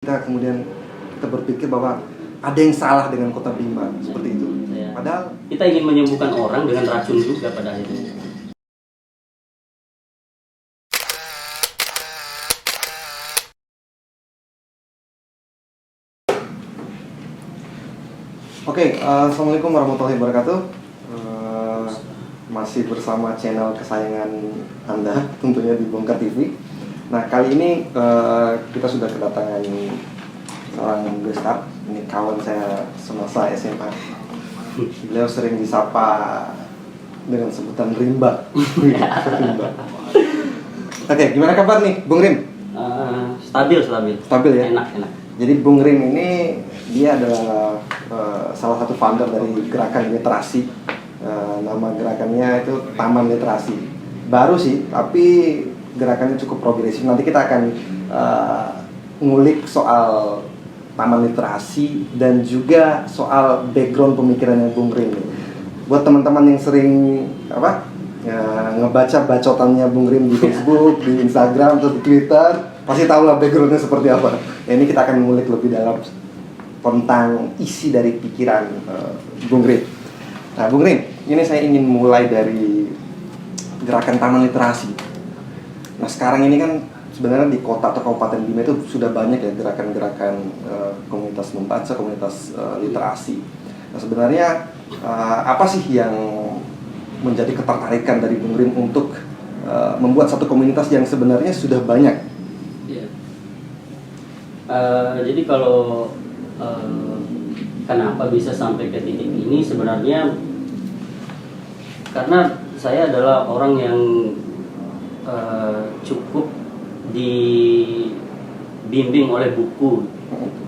Kita berpikir bahwa ada yang salah dengan Kota Bima, seperti itu. Ya. Padahal kita ingin menyembuhkan orang dengan racun juga pada akhirnya. Oke, Assalamualaikum warahmatullahi wabarakatuh. Masih bersama channel kesayangan Anda, tentunya di Bongkar TV. Nah, kali ini kita sudah kedatangan seorang gestar. Ini kawan saya semasa SMA. Beliau sering disapa dengan sebutan Rimba. Rimba. Oke, gimana kabar nih, Bung Rim? Stabil ya. Enak. Jadi Bung Rim ini dia adalah salah satu founder dari gerakan literasi. Nama gerakannya itu Taman Literasi. Baru sih, tapi gerakannya cukup progresif. Nanti kita akan ngulik soal Taman Literasi dan juga soal background pemikirannya Bung Rim. Buat teman-teman yang sering ngebaca bacotannya Bung Rim di Facebook, di Instagram, atau di Twitter, pasti tahu lah backgroundnya seperti apa. Ini kita akan ngulik lebih dalam tentang isi dari pikiran Bung Rim. Nah, Bung Rim, ini saya ingin mulai dari gerakan Taman Literasi. Nah, sekarang ini kan sebenarnya di kota atau kabupaten Bima itu sudah banyak ya gerakan-gerakan komunitas membaca, komunitas literasi. Nah, sebenarnya apa sih yang menjadi ketertarikan dari Bung Rim untuk membuat satu komunitas yang sebenarnya sudah banyak? Ya. Jadi kalau kenapa bisa sampai ke titik ini, sebenarnya karena saya adalah orang yang cukup dibimbing oleh buku.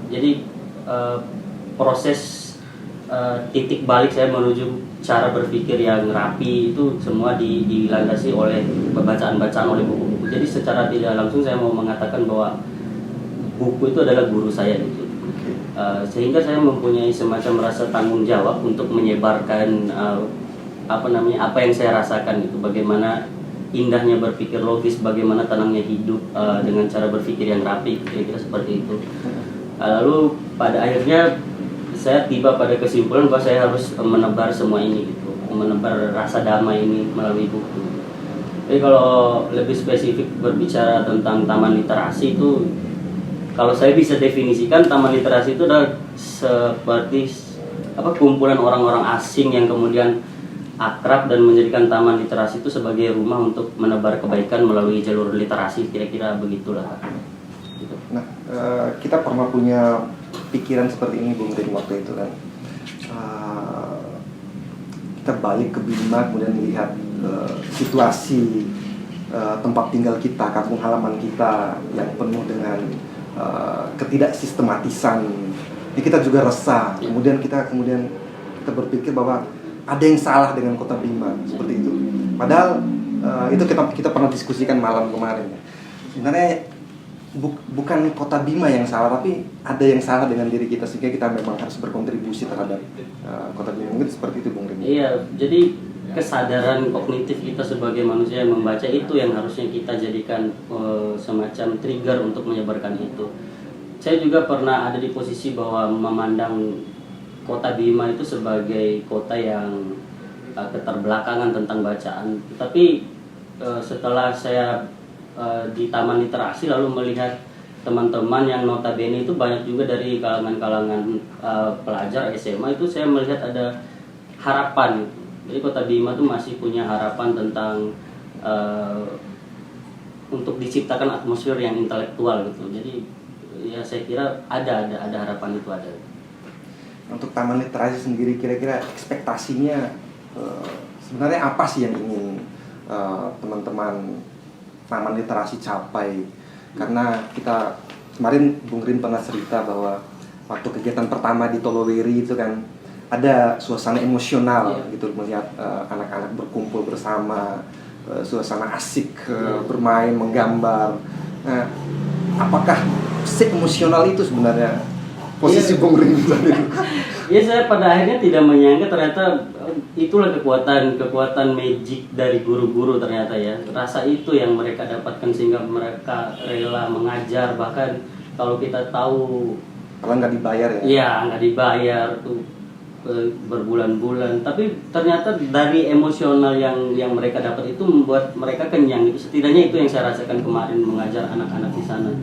Jadi proses titik balik saya menuju cara berpikir yang rapi itu semua dilandasi oleh bacaan-bacaan oleh buku-buku. Jadi secara tidak langsung saya mau mengatakan bahwa buku itu adalah guru saya gitu. Sehingga saya mempunyai semacam rasa tanggung jawab untuk menyebarkan apa yang saya rasakan itu, bagaimana indahnya berpikir logis, bagaimana tenangnya hidup dengan cara berpikir yang rapi, kira-kira seperti itu. Lalu pada akhirnya saya tiba pada kesimpulan bahwa saya harus menebar semua ini gitu, menebar rasa damai ini melalui buku. Jadi kalau lebih spesifik berbicara tentang taman literasi itu, kalau saya bisa definisikan taman literasi itu adalah seperti kumpulan orang-orang asing yang kemudian akrab dan menjadikan taman literasi itu sebagai rumah untuk menebar kebaikan melalui jalur literasi, kira-kira begitulah. Gitu. Nah, kita pernah punya pikiran seperti ini Bung Rim waktu itu kan. Kita balik ke Bima kemudian melihat situasi tempat tinggal kita, kampung halaman kita yang penuh dengan ketidaksistematisan. Ini kita juga resah. Kemudian kita berpikir bahwa ada yang salah dengan Kota Bima, seperti itu. Padahal itu kita pernah diskusikan malam kemarin. Sebenarnya bukan Kota Bima yang salah, tapi ada yang salah dengan diri kita, sehingga kita memang harus berkontribusi terhadap Kota Bima. Mungkin seperti itu Bung Rim. Iya, jadi kesadaran kognitif kita sebagai manusia yang membaca itu yang harusnya kita jadikan semacam trigger untuk menyebarkan itu. Saya juga pernah ada di posisi bahwa memandang Kota Bima itu sebagai kota yang keterbelakangan tentang bacaan. Tapi setelah saya di Taman Literasi lalu melihat teman-teman yang notabene itu banyak juga dari kalangan-kalangan pelajar SMA, itu saya melihat ada harapan. Jadi Kota Bima itu masih punya harapan tentang untuk diciptakan atmosfer yang intelektual gitu. Jadi ya saya kira ada harapan itu ada. Untuk Taman Literasi sendiri, kira-kira ekspektasinya sebenarnya apa sih yang ingin teman-teman Taman Literasi capai? Karena kita kemarin Bung Rim pernah cerita bahwa waktu kegiatan pertama di Toloweri itu kan ada suasana emosional gitu, melihat anak-anak berkumpul bersama, suasana asik bermain, menggambar. Nah, apakah se-emosional itu sebenarnya posisi Bung Rim tadi? Ya, saya pada akhirnya tidak menyangka ternyata itulah kekuatan magic dari guru-guru ternyata ya. Rasa itu yang mereka dapatkan sehingga mereka rela mengajar, bahkan kalau kita tahu Kalau nggak dibayar ya. iya nggak dibayar tuh berbulan-bulan, tapi ternyata dari emosional yang mereka dapat itu membuat mereka kenyang. Itu setidaknya itu yang saya rasakan kemarin mengajar anak-anak di sana.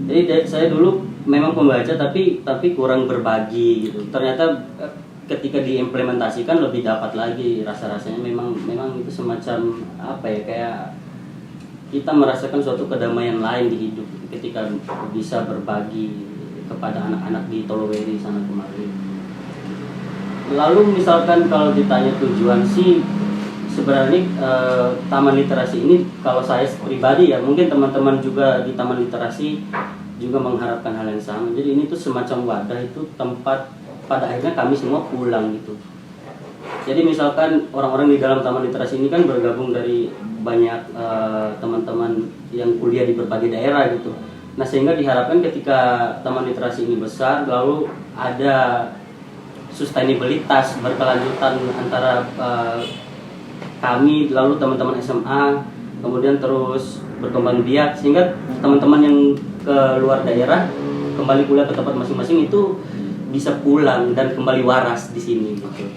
Jadi saya dulu memang pembaca tapi kurang berbagi gitu. Ternyata ketika diimplementasikan lebih dapat lagi rasa-rasanya. Memang itu semacam apa ya, kayak kita merasakan suatu kedamaian lain di hidup ketika bisa berbagi kepada anak-anak di Toloweri sana kemarin. Lalu misalkan kalau ditanya tujuan sih, sebenarnya Taman Literasi ini kalau saya pribadi ya, mungkin teman-teman juga di Taman Literasi juga mengharapkan hal yang sama. Jadi ini tuh semacam wadah, itu tempat pada akhirnya kami semua pulang gitu. Jadi misalkan orang-orang di dalam Taman Literasi ini kan bergabung dari banyak teman-teman yang kuliah di berbagai daerah gitu. Nah sehingga diharapkan ketika Taman Literasi ini besar, lalu ada sustainabilitas berkelanjutan antara kami lalu teman-teman SMA, kemudian terus berkembang biak sehingga teman-teman yang ke luar daerah kembali kuliah ke tempat masing-masing itu bisa pulang dan kembali waras di sini gitu.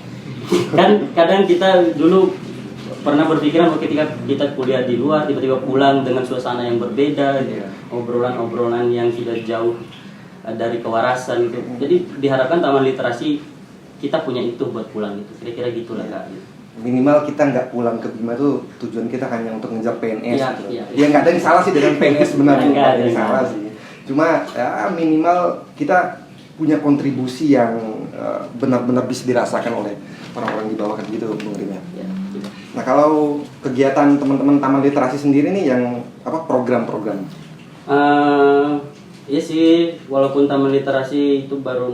Kan kadang kita dulu pernah berpikiran bahwa ketika kita kuliah di luar tiba-tiba pulang dengan suasana yang berbeda gitu. Obrolan-obrolan yang sudah jauh dari kewarasan gitu. Jadi diharapkan Taman Literasi kita punya itu buat pulang gitu, kira-kira gitulah Kak. Minimal kita nggak pulang ke Bima tuh tujuan kita hanya untuk ngejar PNS Iya, gitu. iya. Ya nggak ada yang salah sih dengan PNS sebenarnya, Nggak nggak ada ada, yang salah sih. Cuma ya minimal kita punya kontribusi yang benar-benar bisa dirasakan oleh orang-orang di bawah kan gitu Bung Rim ya. Ya, gitu. Nah kalau kegiatan teman-teman Taman Literasi sendiri nih yang apa program-program? Iya sih, walaupun Taman Literasi itu baru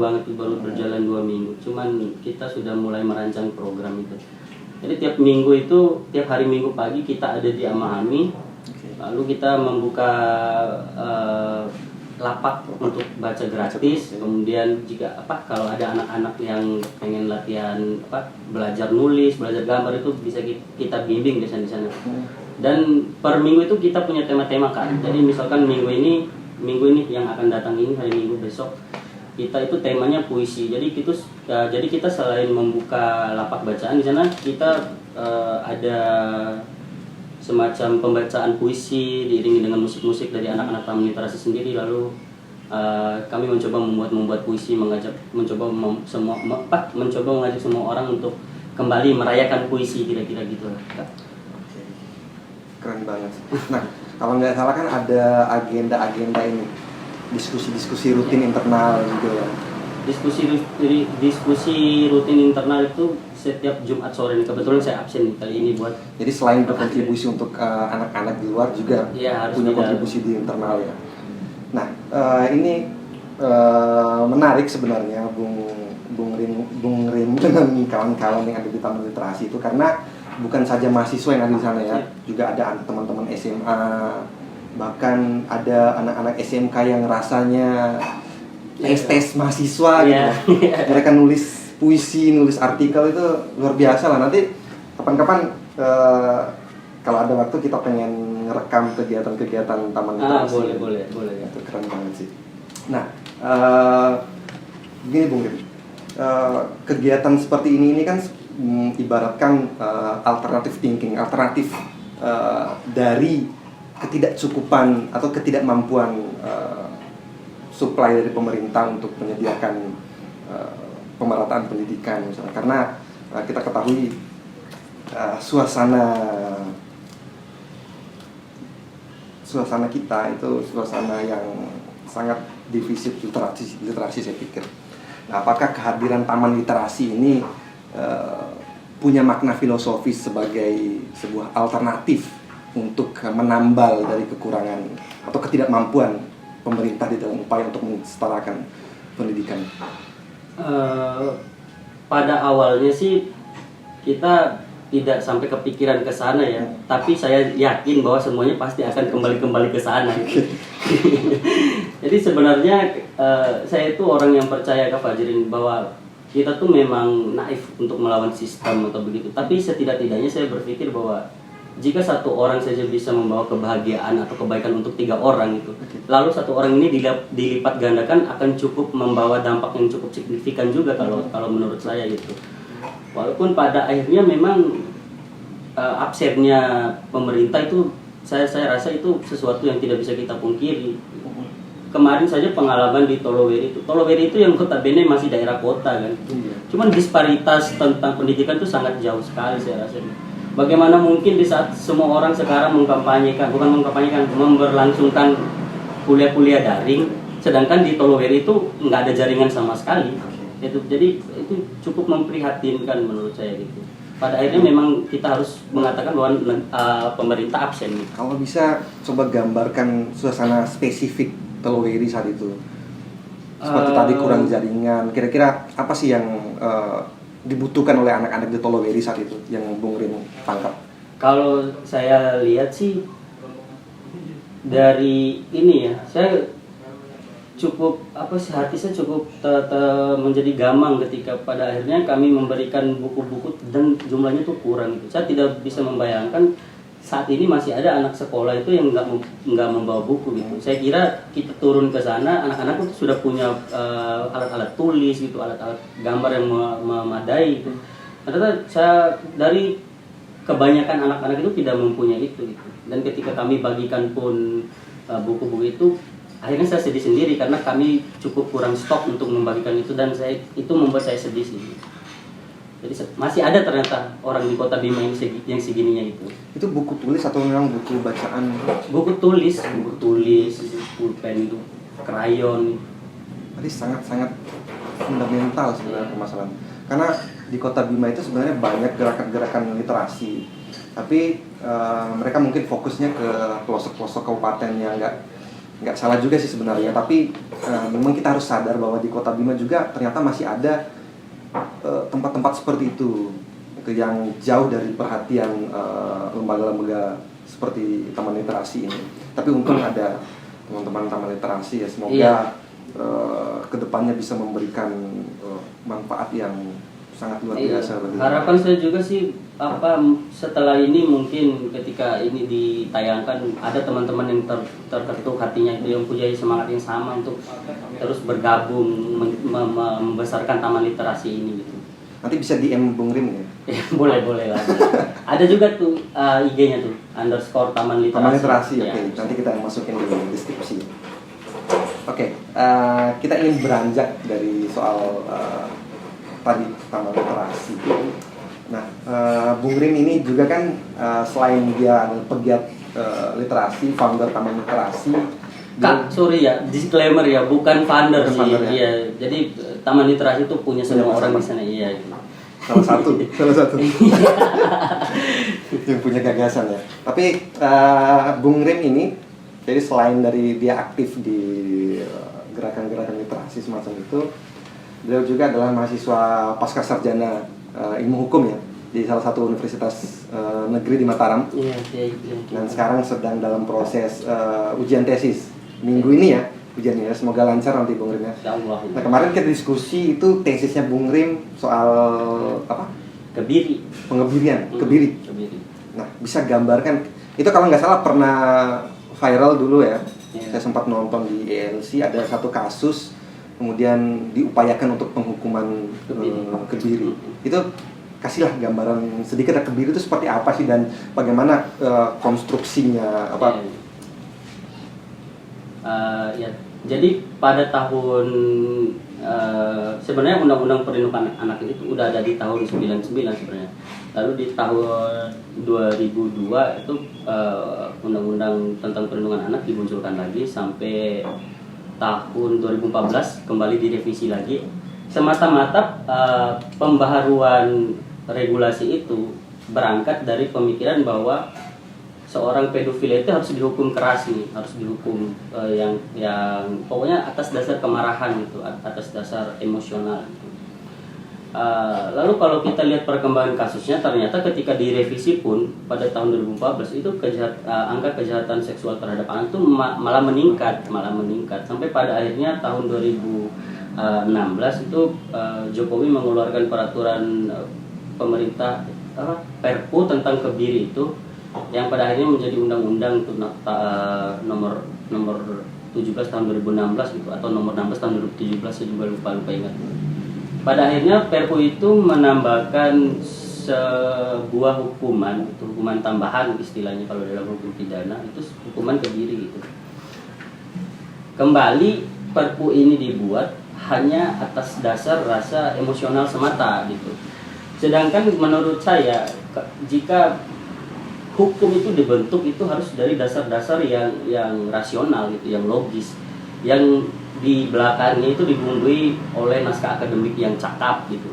banget, baru berjalan 2 minggu. Cuman kita sudah mulai merancang program itu. Jadi tiap minggu itu, tiap hari Minggu pagi kita ada di Amahami. Lalu kita membuka lapak untuk baca gratis. Kemudian jika kalau ada anak-anak yang pengen latihan belajar nulis, belajar gambar itu bisa kita bimbing di sana. Dan per minggu itu kita punya tema-tema kan. Jadi misalkan minggu ini yang akan datang ini, hari Minggu besok kita itu temanya puisi. Jadi kita selain membuka lapak bacaan di sana, kita ada semacam pembacaan puisi diiringi dengan musik-musik dari anak-anak Taman Literasi sendiri. Lalu kami mencoba membuat puisi, mencoba mengajak semua orang untuk kembali merayakan puisi, kira-kira gitu lah. Keren banget. Nah, kalau nggak salah kan ada agenda-agenda ini, diskusi-diskusi rutin internal gitu ya. Diskusi rutin internal itu setiap Jumat sore nih. Kebetulan saya absen kali ini buat. Jadi selain berkontribusi untuk anak-anak di luar juga ya, punya kontribusi di internal ya. Nah, ini menarik sebenarnya Bung Rim dengan kawan-kawan yang ada di Taman Literasi itu, karena bukan saja mahasiswa yang ada di sana ya, juga ada teman-teman SMA, bahkan ada anak-anak SMK yang rasanya tes mahasiswa gitu. Mereka nulis puisi, nulis artikel, itu luar biasa lah. Nanti kapan-kapan kalau ada waktu kita pengen ngerekam kegiatan-kegiatan Taman Literasi. Boleh. Itu keren banget sih. Nah, begini Bung Rim, kegiatan seperti ini kan ibaratkan alternatif thinking, dari ketidakcukupan atau ketidakmampuan supply dari pemerintah untuk menyediakan pemerataan pendidikan misalnya. Karena kita ketahui suasana kita itu suasana yang sangat defisit literasi saya pikir. Nah, apakah kehadiran Taman Literasi ini punya makna filosofis sebagai sebuah alternatif untuk menambal dari kekurangan atau ketidakmampuan pemerintah di dalam upaya untuk mensetarakan pendidikan? Pada awalnya sih kita tidak sampai kepikiran ke sana ya, tapi saya yakin bahwa semuanya pasti akan kembali ke sana. Jadi sebenarnya saya itu orang yang percaya Kak Fajrin bahwa kita tuh memang naif untuk melawan sistem atau begitu, tapi setidak-tidaknya saya berpikir bahwa jika satu orang saja bisa membawa kebahagiaan atau kebaikan untuk 3 orang itu, lalu satu orang ini dilipat gandakan akan cukup membawa dampak yang cukup signifikan juga kalau menurut saya gitu. Walaupun pada akhirnya memang absennya pemerintah itu saya rasa itu sesuatu yang tidak bisa kita pungkiri. Kemarin saja pengalaman di Toloweri itu yang notabene masih daerah kota kan. Cuman disparitas tentang pendidikan itu sangat jauh sekali saya rasa. Bagaimana mungkin di saat semua orang sekarang memberlangsungkan kuliah-kuliah daring, sedangkan di Toloweri itu nggak ada jaringan sama sekali. Jadi itu cukup memprihatinkan menurut saya gitu. Pada akhirnya memang kita harus mengatakan bahwa pemerintah absen. Kalau bisa coba gambarkan suasana spesifik Toloweri saat itu. Seperti tadi kurang jaringan. Kira-kira apa sih yang dibutuhkan oleh anak-anak di Toloweri saat itu yang Bung Rim tangkap? Kalau saya lihat sih dari ini ya, saya cukup hati saya cukup menjadi gamang ketika pada akhirnya kami memberikan buku-buku dan jumlahnya tuh kurang gitu. Saya tidak bisa membayangkan saat ini masih ada anak sekolah itu yang nggak membawa buku gitu. Saya kira kita turun ke sana, anak-anak itu sudah punya alat-alat tulis gitu, alat-alat gambar yang memadai gitu. Ternyata saya dari kebanyakan anak-anak itu tidak mempunyai itu gitu. Dan ketika kami bagikan pun buku-buku itu, akhirnya saya sedih sendiri karena kami cukup kurang stok untuk membagikan itu, dan itu membuat saya sedih sih. Jadi masih ada ternyata orang di Kota Bima yang segininya itu. Itu buku tulis atau memang buku bacaan? Buku tulis, pulpen itu, krayon. Jadi sangat-sangat fundamental sebenarnya permasalahan. Karena di Kota Bima itu sebenarnya banyak gerakan-gerakan literasi, tapi mereka mungkin fokusnya ke pelosok-pelosok kabupaten yang nggak salah juga sih sebenarnya. Tapi memang kita harus sadar bahwa di Kota Bima juga ternyata masih ada tempat-tempat seperti itu yang jauh dari perhatian lembaga-lembaga seperti Taman Literasi ini. Tapi untung ada teman-teman Taman Literasi ya, semoga kedepannya bisa memberikan manfaat yang sangat luar biasa. Harapan saya juga sih setelah ini mungkin ketika ini ditayangkan ada teman-teman yang terketuk hatinya itu yang punya semangat yang sama untuk terus bergabung membesarkan Taman Literasi ini gitu. Nanti bisa DM Bung Rim ya? boleh lah. Ada juga tuh IG-nya tuh _Taman Literasi. Taman Literasi, ya. Oke. Nanti kita masukin di deskripsi. Oke, kita ingin beranjak dari soal tadi Taman Literasi. Nah, Bung Rim ini juga kan selain dia adalah pegiat literasi, founder Taman Literasi. Sorry ya, disclaimer ya, bukan founder sih. Ya? Iya, jadi Taman Literasi itu punya semua orang di sana. Iya. Salah satu yang punya gagasan ya. Tapi Bung Rim ini, jadi selain dari dia aktif di gerakan-gerakan literasi semacam itu, beliau juga adalah mahasiswa pasca sarjana ilmu hukum ya di salah satu universitas negeri di Mataram. Iya. Dan sekarang sedang dalam proses ujian tesis minggu ini ya ujiannya. Semoga lancar nanti Bung Rim ya. Insyaallah. Nah, kemarin kita diskusi itu tesisnya Bung Rim soal apa? Kebiri. Pengebirian, kebiri. Nah, bisa gambarkan itu kalau nggak salah pernah viral dulu ya. Saya sempat nonton di ELC, ada satu kasus kemudian diupayakan untuk penghukuman kebiri. Itu kasihlah gambaran sedikit kebiri itu seperti apa sih dan bagaimana konstruksinya apa? Ya, jadi pada tahun sebenarnya undang-undang perlindungan anak itu udah ada di tahun 99 sebenarnya. Lalu di tahun 2002 itu undang-undang tentang perlindungan anak dimunculkan lagi sampai tahun 2014 kembali direvisi lagi. Semata-mata pembaharuan regulasi itu berangkat dari pemikiran bahwa seorang pedofil itu harus dihukum keras nih, harus dihukum yang pokoknya atas dasar kemarahan gitu, atas dasar emosional gitu. Lalu kalau kita lihat perkembangan kasusnya, ternyata ketika direvisi pun pada tahun 2014 itu angka kejahatan seksual terhadap anak itu malah meningkat sampai pada akhirnya tahun 2016 itu Jokowi mengeluarkan peraturan pemerintah Perpu tentang kebiri itu yang pada akhirnya menjadi undang-undang untuk nomor nomor 17 tahun 2016 gitu, atau nomor 16 tahun 2017, saya juga lupa ingat. Pada akhirnya Perpu itu menambahkan sebuah hukuman, itu hukuman tambahan istilahnya kalau dalam hukum pidana, itu hukuman kebiri gitu. Kembali Perpu ini dibuat hanya atas dasar rasa emosional semata gitu. Sedangkan menurut saya jika hukum itu dibentuk itu harus dari dasar-dasar yang rasional gitu, yang logis, yang di belakangnya itu dibumbui oleh naskah akademik yang cakap gitu.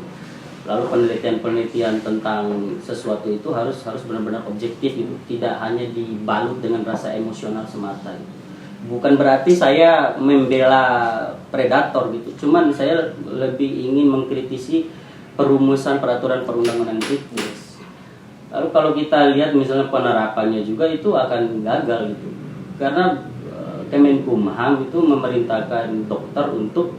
Lalu penelitian-penelitian tentang sesuatu itu harus benar-benar objektif gitu, tidak hanya dibalut dengan rasa emosional semata gitu. Bukan berarti saya membela predator gitu, cuman saya lebih ingin mengkritisi perumusan peraturan perundang-undangan itu. Lalu kalau kita lihat misalnya penerapannya juga itu akan gagal gitu, karena Kemenkumham itu memerintahkan dokter untuk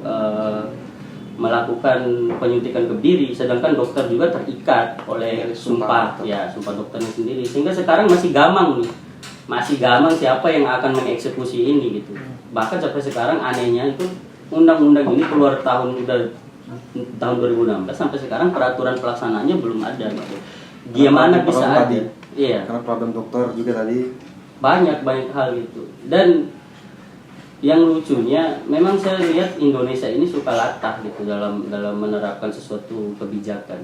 melakukan penyuntikan kebiri, sedangkan dokter juga terikat oleh sumpah dokternya sendiri, sehingga sekarang masih gamang siapa yang akan mengeksekusi ini gitu. Bahkan sampai sekarang anehnya itu undang-undang ini keluar tahun 2016, sampai sekarang peraturan pelaksanaannya belum ada gitu. Gimana bisa ada? Iya. Karena problem dokter juga tadi banyak hal gitu. Dan yang lucunya memang saya lihat Indonesia ini suka latah gitu dalam menerapkan sesuatu kebijakan.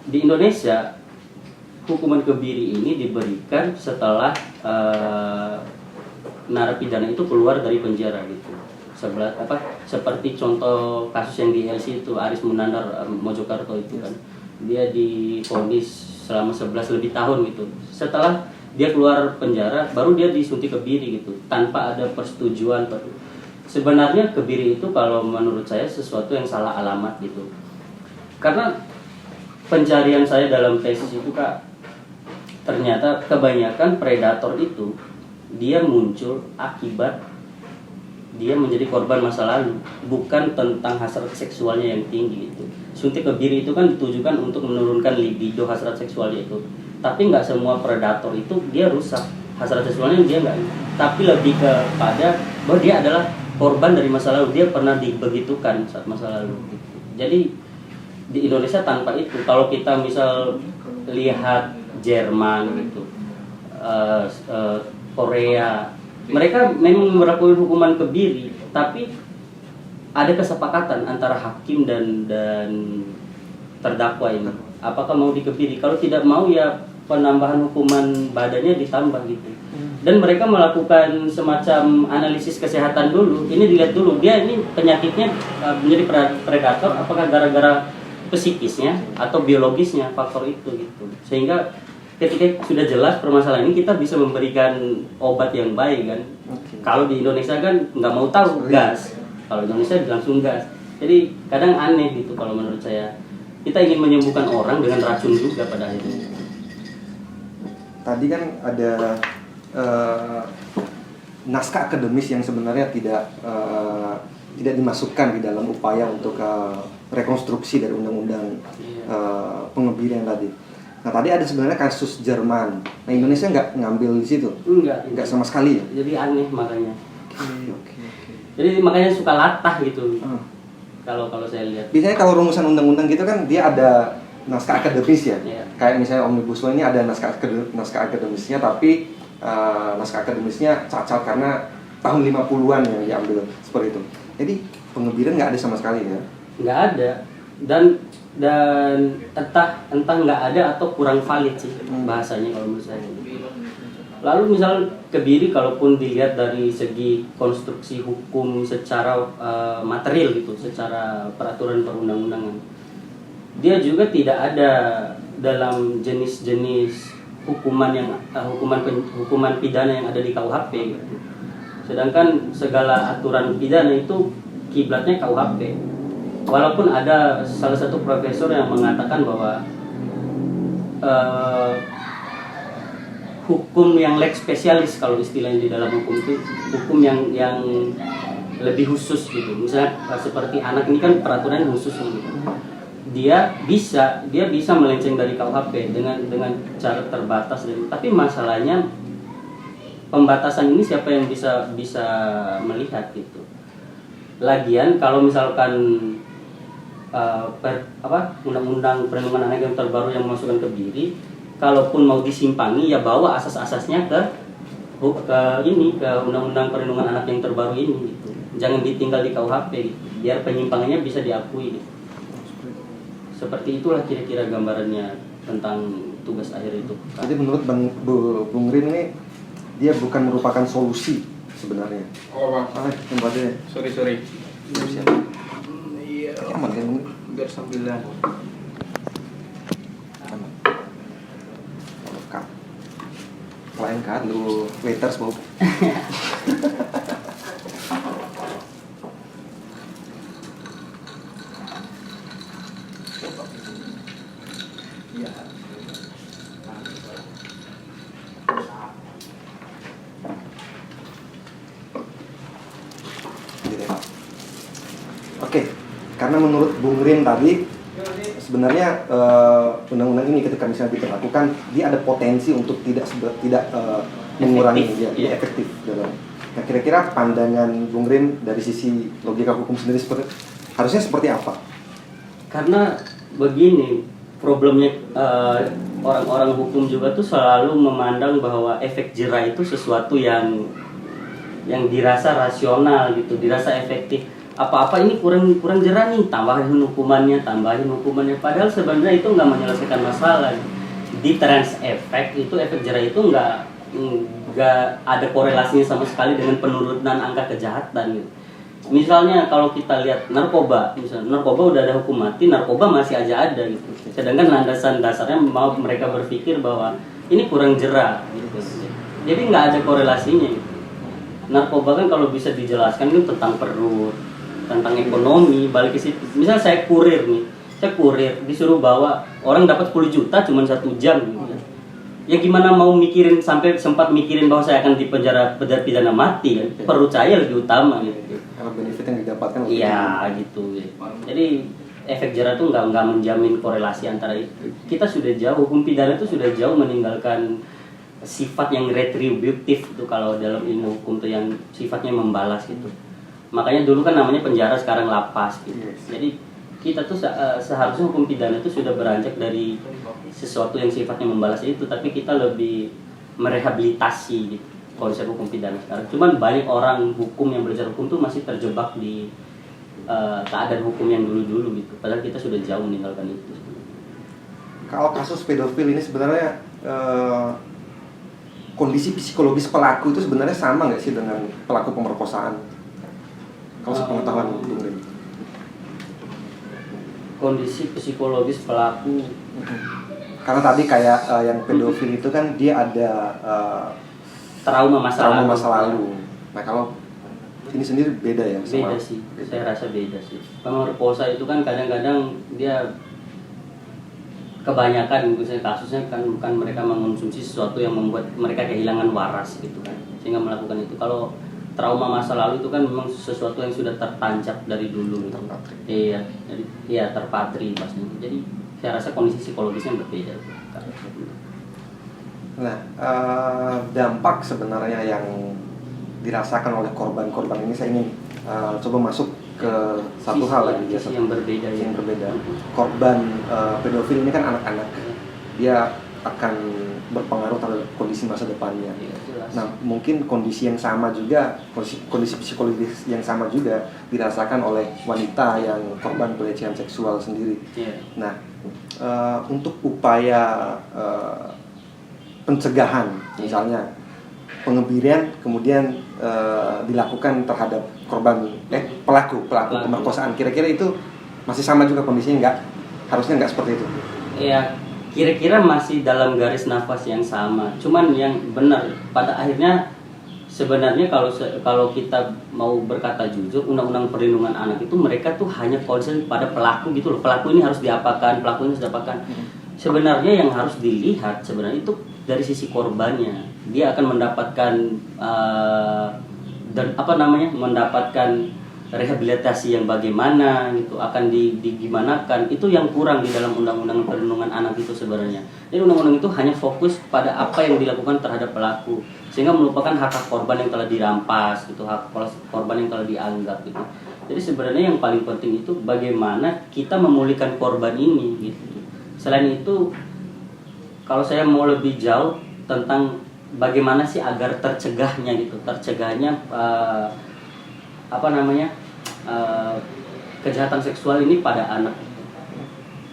Di Indonesia hukuman kebiri ini diberikan setelah narapidana itu keluar dari penjara gitu. Seperti contoh kasus yang di LC itu, Aris Munandar Mojokerto itu kan, dia divonis selama 11 lebih tahun gitu. Setelah dia keluar penjara baru dia disuntik kebiri gitu, tanpa ada persetujuan. Sebenarnya kebiri itu kalau menurut saya sesuatu yang salah alamat gitu. Karena pencarian saya dalam tesis itu Kak, ternyata kebanyakan predator itu dia muncul akibat dia menjadi korban masa lalu, bukan tentang hasrat seksualnya yang tinggi itu. Suntik kebiri itu kan ditujukan untuk menurunkan libido, hasrat seksualnya itu. Tapi nggak semua predator itu dia rusak hasrat seksualnya, dia nggak. Tapi lebih kepada bahwa dia adalah korban dari masa lalu, dia pernah dibegitukan saat masa lalu. Gitu. Jadi di Indonesia tanpa itu, kalau kita misal lihat Jerman gitu, Korea, mereka memang melakukan hukuman kebiri, tapi ada kesepakatan antara hakim dan terdakwa ini. Apakah mau dikebiri? Kalau tidak mau ya penambahan hukuman badannya ditambah gitu. Dan mereka melakukan semacam analisis kesehatan dulu. Ini dilihat dulu dia ini penyakitnya menjadi predator, apakah gara-gara psikisnya atau biologisnya, faktor itu gitu. Sehingga ketika sudah jelas permasalahan ini, kita bisa memberikan obat yang baik kan. Kalau di Indonesia kan nggak mau tahu, gas. Kalau di Indonesia langsung gas. Jadi kadang aneh gitu kalau menurut saya. Kita ingin menyembuhkan orang dengan racun juga pada akhirnya. Tadi kan ada naskah akademis yang sebenarnya tidak dimasukkan di dalam upaya untuk rekonstruksi dari undang-undang pengebirian tadi. Nah tadi ada sebenarnya kasus Jerman. Nah Indonesia nggak ngambil di situ? Nggak sama sekali ya? Jadi aneh makanya. Oke. Jadi makanya suka latah gitu. Kalau saya lihat. Biasanya kalau rumusan undang-undang gitu kan dia ada naskah akademis ya. Yeah. Kayak misalnya Omnibus Law ini ada naskah akademisnya, tapi naskah akademisnya cacat karena tahun 50-an yang diambil seperti itu. Jadi pengebiran nggak ada sama sekali ya? Nggak ada. Dan entah nggak ada atau kurang valid sih bahasanya kalau menurut saya. Lalu misal kebiri kalaupun dilihat dari segi konstruksi hukum secara material gitu, secara peraturan perundang-undangan, dia juga tidak ada dalam jenis-jenis hukuman pidana yang ada di KUHP gitu. Sedangkan segala aturan pidana itu kiblatnya KUHP. Walaupun ada salah satu profesor yang mengatakan bahwa hukum yang lex spesialis, kalau istilahnya di dalam hukum itu hukum yang lebih khusus gitu. Misalnya seperti anak ini kan peraturan khusus gitu. dia bisa melenceng dari KUHP dengan cara terbatas, tapi masalahnya pembatasan ini siapa yang bisa melihat gitu. Lagian kalau misalkan undang-undang perlindungan anak yang terbaru yang memasukkan kebiri, kalaupun mau disimpangi ya bawa asas-asasnya ke undang-undang perlindungan anak yang terbaru ini gitu. Jangan ditinggal di KUHP gitu, biar penyimpangannya bisa diakui gitu. Seperti itulah kira-kira gambarannya tentang tugas akhir itu. Jadi menurut Bung Rin ini dia bukan merupakan solusi sebenarnya. Oh bang, tempatnya. sorry. Iya. Aman kan Bung? Biar sambilan. Aman. Lengkap. Lain kan lu waiters Bob. Iya. Oke, karena menurut Bung Rin tadi sebenarnya undang-undang ini ketika misalnya diberlakukan dia ada potensi untuk tidak mengurangi Efektif, dia efektif dalam. Nah kira-kira pandangan Bung Rin dari sisi logika hukum sendiri harusnya seperti apa? Karena begini, problemnya orang-orang hukum juga tuh selalu memandang bahwa efek jera itu sesuatu yang dirasa rasional gitu, dirasa efektif. Apa-apa ini kurang jera nih, tambahin hukumannya. Padahal sebenarnya itu nggak menyelesaikan masalah. Deterrence effect itu, efek jera itu nggak ada korelasinya sama sekali dengan penurunan angka kejahatan gitu. Misalnya kalau kita lihat narkoba udah ada hukum mati, narkoba masih aja ada gitu. Sedangkan landasan dasarnya mau mereka berpikir bahwa ini kurang jera gitu. Jadi nggak ada korelasinya gitu. Narkoba kan kalau bisa dijelaskan itu tentang perut, tentang ekonomi, balik ke situ. Misal saya kurir disuruh bawa orang dapat 10 juta cuma 1 jam gitu. Ya gimana mau mikirin sampai sempat mikirin bahwa saya akan dipenjara pidana mati kan? Perut saya lebih utama gitu. Karena benefit yang didapatkan Iya gitu. Jadi efek jera itu nggak menjamin korelasi antara itu. Kita sudah jauh, hukum pidana itu sudah jauh meninggalkan sifat yang retributif itu kalau dalam ilmu hukum tuh yang sifatnya membalas gitu. Makanya dulu kan namanya penjara, sekarang lapas gitu. Jadi kita tuh seharusnya hukum pidana itu sudah beranjak dari sesuatu yang sifatnya membalas itu, tapi kita lebih merehabilitasi gitu, konsep hukum pidana sekarang. Cuman banyak orang hukum yang belajar hukum tuh masih terjebak di keadaan hukum yang dulu-dulu gitu. Padahal kita sudah jauh meninggalkan itu. Kalau kasus pedofil ini sebenarnya kondisi psikologis pelaku itu sebenarnya sama nggak sih dengan pelaku pemerkosaan? Kalau sepengetahuan Bung Rin. Kondisi psikologis pelaku, karena tadi kayak yang pedofil itu kan dia ada trauma masa lalu. Nah kalau ini sendiri beda ya? Beda sih, saya rasa beda sih. Pemerkosa itu kan kadang-kadang dia kebanyakan misalnya kasusnya kan bukan mereka mengonsumsi sesuatu yang membuat mereka kehilangan waras gitu kan, sehingga melakukan itu. Kalau trauma masa lalu itu kan memang sesuatu yang sudah tertancap dari dulu gitu. Iya, jadi ya terpatri pastinya. Jadi saya rasa kondisi psikologisnya berbeda. Nah, dampak sebenarnya yang dirasakan oleh korban-korban ini saya ingin coba masuk ke satu hal lagi yang berbeda. Korban pedofil ini kan anak-anak, dia akan berpengaruh terhadap kondisi masa depannya. Nah, mungkin kondisi yang sama juga, kondisi psikologis yang sama juga dirasakan oleh wanita yang korban pelecehan seksual sendiri. Nah, untuk upaya pencegahan, misalnya pengebirian kemudian dilakukan terhadap pelaku pemerkosaan, kira-kira itu masih sama juga kondisinya, harusnya nggak seperti itu? Ya, kira-kira masih dalam garis nafas yang sama. Cuman yang benar pada akhirnya sebenarnya kalau kita mau berkata jujur, undang-undang perlindungan anak itu mereka tuh hanya concern pada pelaku gitu loh. Pelaku ini harus diapakan, pelaku ini harus diapakan. Sebenarnya yang harus dilihat sebenarnya itu dari sisi korbannya. Dia akan mendapatkan mendapatkan rehabilitasi yang bagaimana gitu, akan digimanakan, itu yang kurang di dalam undang-undang perlindungan anak itu sebenarnya. Jadi undang-undang itu hanya fokus pada apa yang dilakukan terhadap pelaku, sehingga melupakan hak korban yang telah dirampas gitu, hak korban yang telah dianggap gitu. Jadi sebenarnya yang paling penting itu bagaimana kita memulihkan korban ini gitu. Selain itu, kalau saya mau lebih jauh tentang bagaimana sih agar tercegahnya gitu, kejahatan seksual ini pada anak.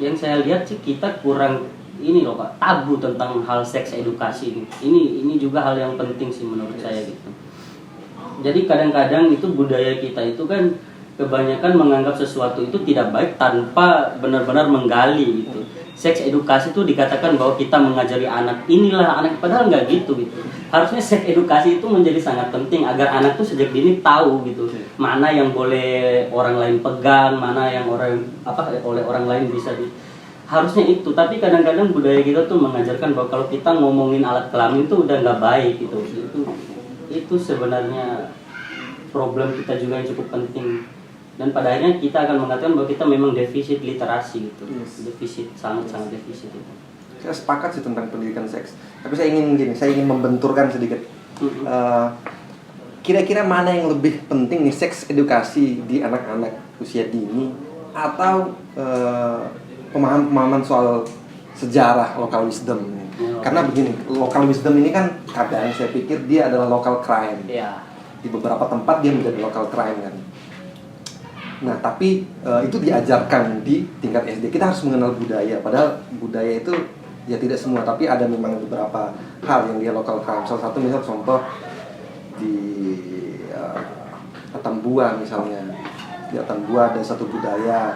Yang saya lihat sih kita kurang ini loh Pak, tabu tentang hal seks edukasi ini. Ini juga hal yang penting sih menurut saya gitu. Jadi kadang-kadang itu budaya kita itu kan kebanyakan menganggap sesuatu itu tidak baik tanpa benar-benar menggali gitu. Seks edukasi itu dikatakan bahwa kita mengajari anak inilah anak, padahal nggak gitu. Harusnya seks edukasi itu menjadi sangat penting agar anak tuh sejak dini tahu gitu mana yang boleh orang lain pegang, mana yang oleh orang lain bisa harusnya itu. Tapi kadang-kadang budaya kita tuh mengajarkan bahwa kalau kita ngomongin alat kelamin itu udah nggak baik gitu. Itu sebenarnya problem kita juga yang cukup penting. Dan pada akhirnya kita akan mengatakan bahwa kita memang defisit literasi gitu. Defisit, sangat defisit itu. Saya sepakat sih tentang pendidikan seks. Tapi saya ingin membenturkan sedikit. Kira-kira mana yang lebih penting nih, seks edukasi di anak-anak usia dini atau pemahaman soal sejarah local wisdom ini? Karena begini, local wisdom ini kan kadang saya pikir dia adalah local crime. Di beberapa tempat dia menjadi local crime kan. Nah, tapi itu diajarkan di tingkat SD. Kita harus mengenal budaya. Padahal budaya itu ya tidak semua, tapi ada memang beberapa hal yang dia local crime. Salah satu misal contoh di Atambua misalnya. Di Atambua ada satu budaya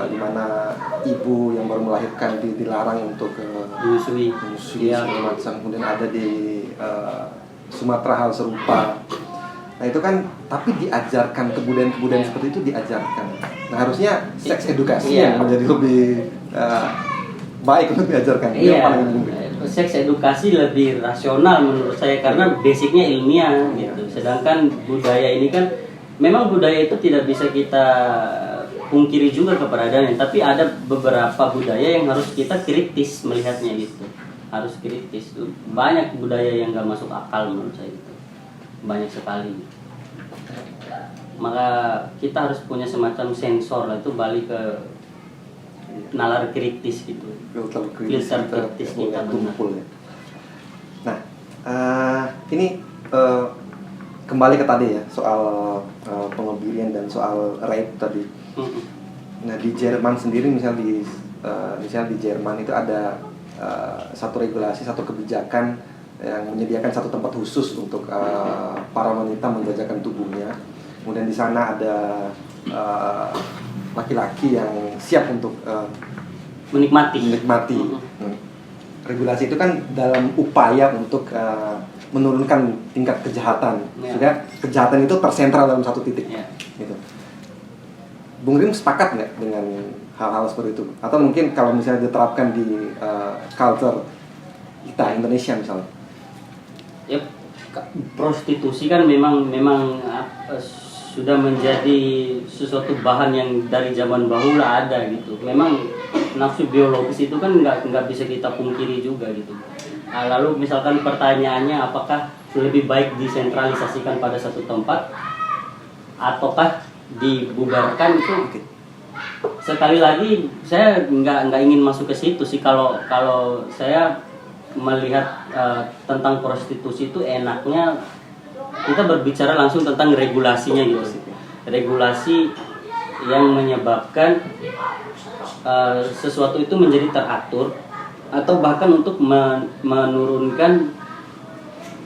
di mana ibu yang baru melahirkan dilarang untuk menyusui segala macam. Kemudian ada di Sumatera hal serupa. Nah itu kan, tapi diajarkan kebudayaan seperti itu diajarkan. Nah harusnya seks edukasi yang menjadi lebih baik untuk diajarkan. Seks edukasi lebih rasional menurut saya karena basicnya ilmiah gitu. Sedangkan budaya ini kan, memang budaya itu tidak bisa kita pungkiri juga keberadaannya. Tapi ada beberapa budaya yang harus kita kritis melihatnya gitu. Harus kritis. Banyak budaya yang gak masuk akal menurut saya gitu. Banyak sekali. Maka kita harus punya semacam sensor lah, itu balik ke nalar kritis gitu. Filter kritis kita tumpul ya. Nah, ini kembali ke tadi ya soal pengebirian dan soal rape tadi. Nah di Jerman sendiri misal di Jerman itu ada satu regulasi, satu kebijakan yang menyediakan satu tempat khusus untuk para wanita menjajakan tubuhnya. Kemudian di sana ada laki-laki yang siap untuk menikmati. Regulasi itu kan dalam upaya untuk menurunkan tingkat kejahatan, sehingga kejahatan itu tersentral dalam satu titik. Gitu. Bung Rim sepakat nggak dengan hal-hal seperti itu? Atau mungkin kalau misalnya diterapkan di culture kita Indonesia misalnya? Ya, prostitusi kan memang sudah menjadi sesuatu bahan yang dari zaman bahula ada gitu. Memang nafsu biologis itu kan nggak bisa kita pungkiri juga gitu. Nah, lalu misalkan pertanyaannya apakah lebih baik disentralisasikan pada satu tempat ataukah dibubarkan, itu sekali lagi saya nggak ingin masuk ke situ sih. Kalau saya melihat tentang prostitusi itu enaknya kita berbicara langsung tentang regulasinya gitu. Regulasi yang menyebabkan sesuatu itu menjadi teratur atau bahkan untuk menurunkan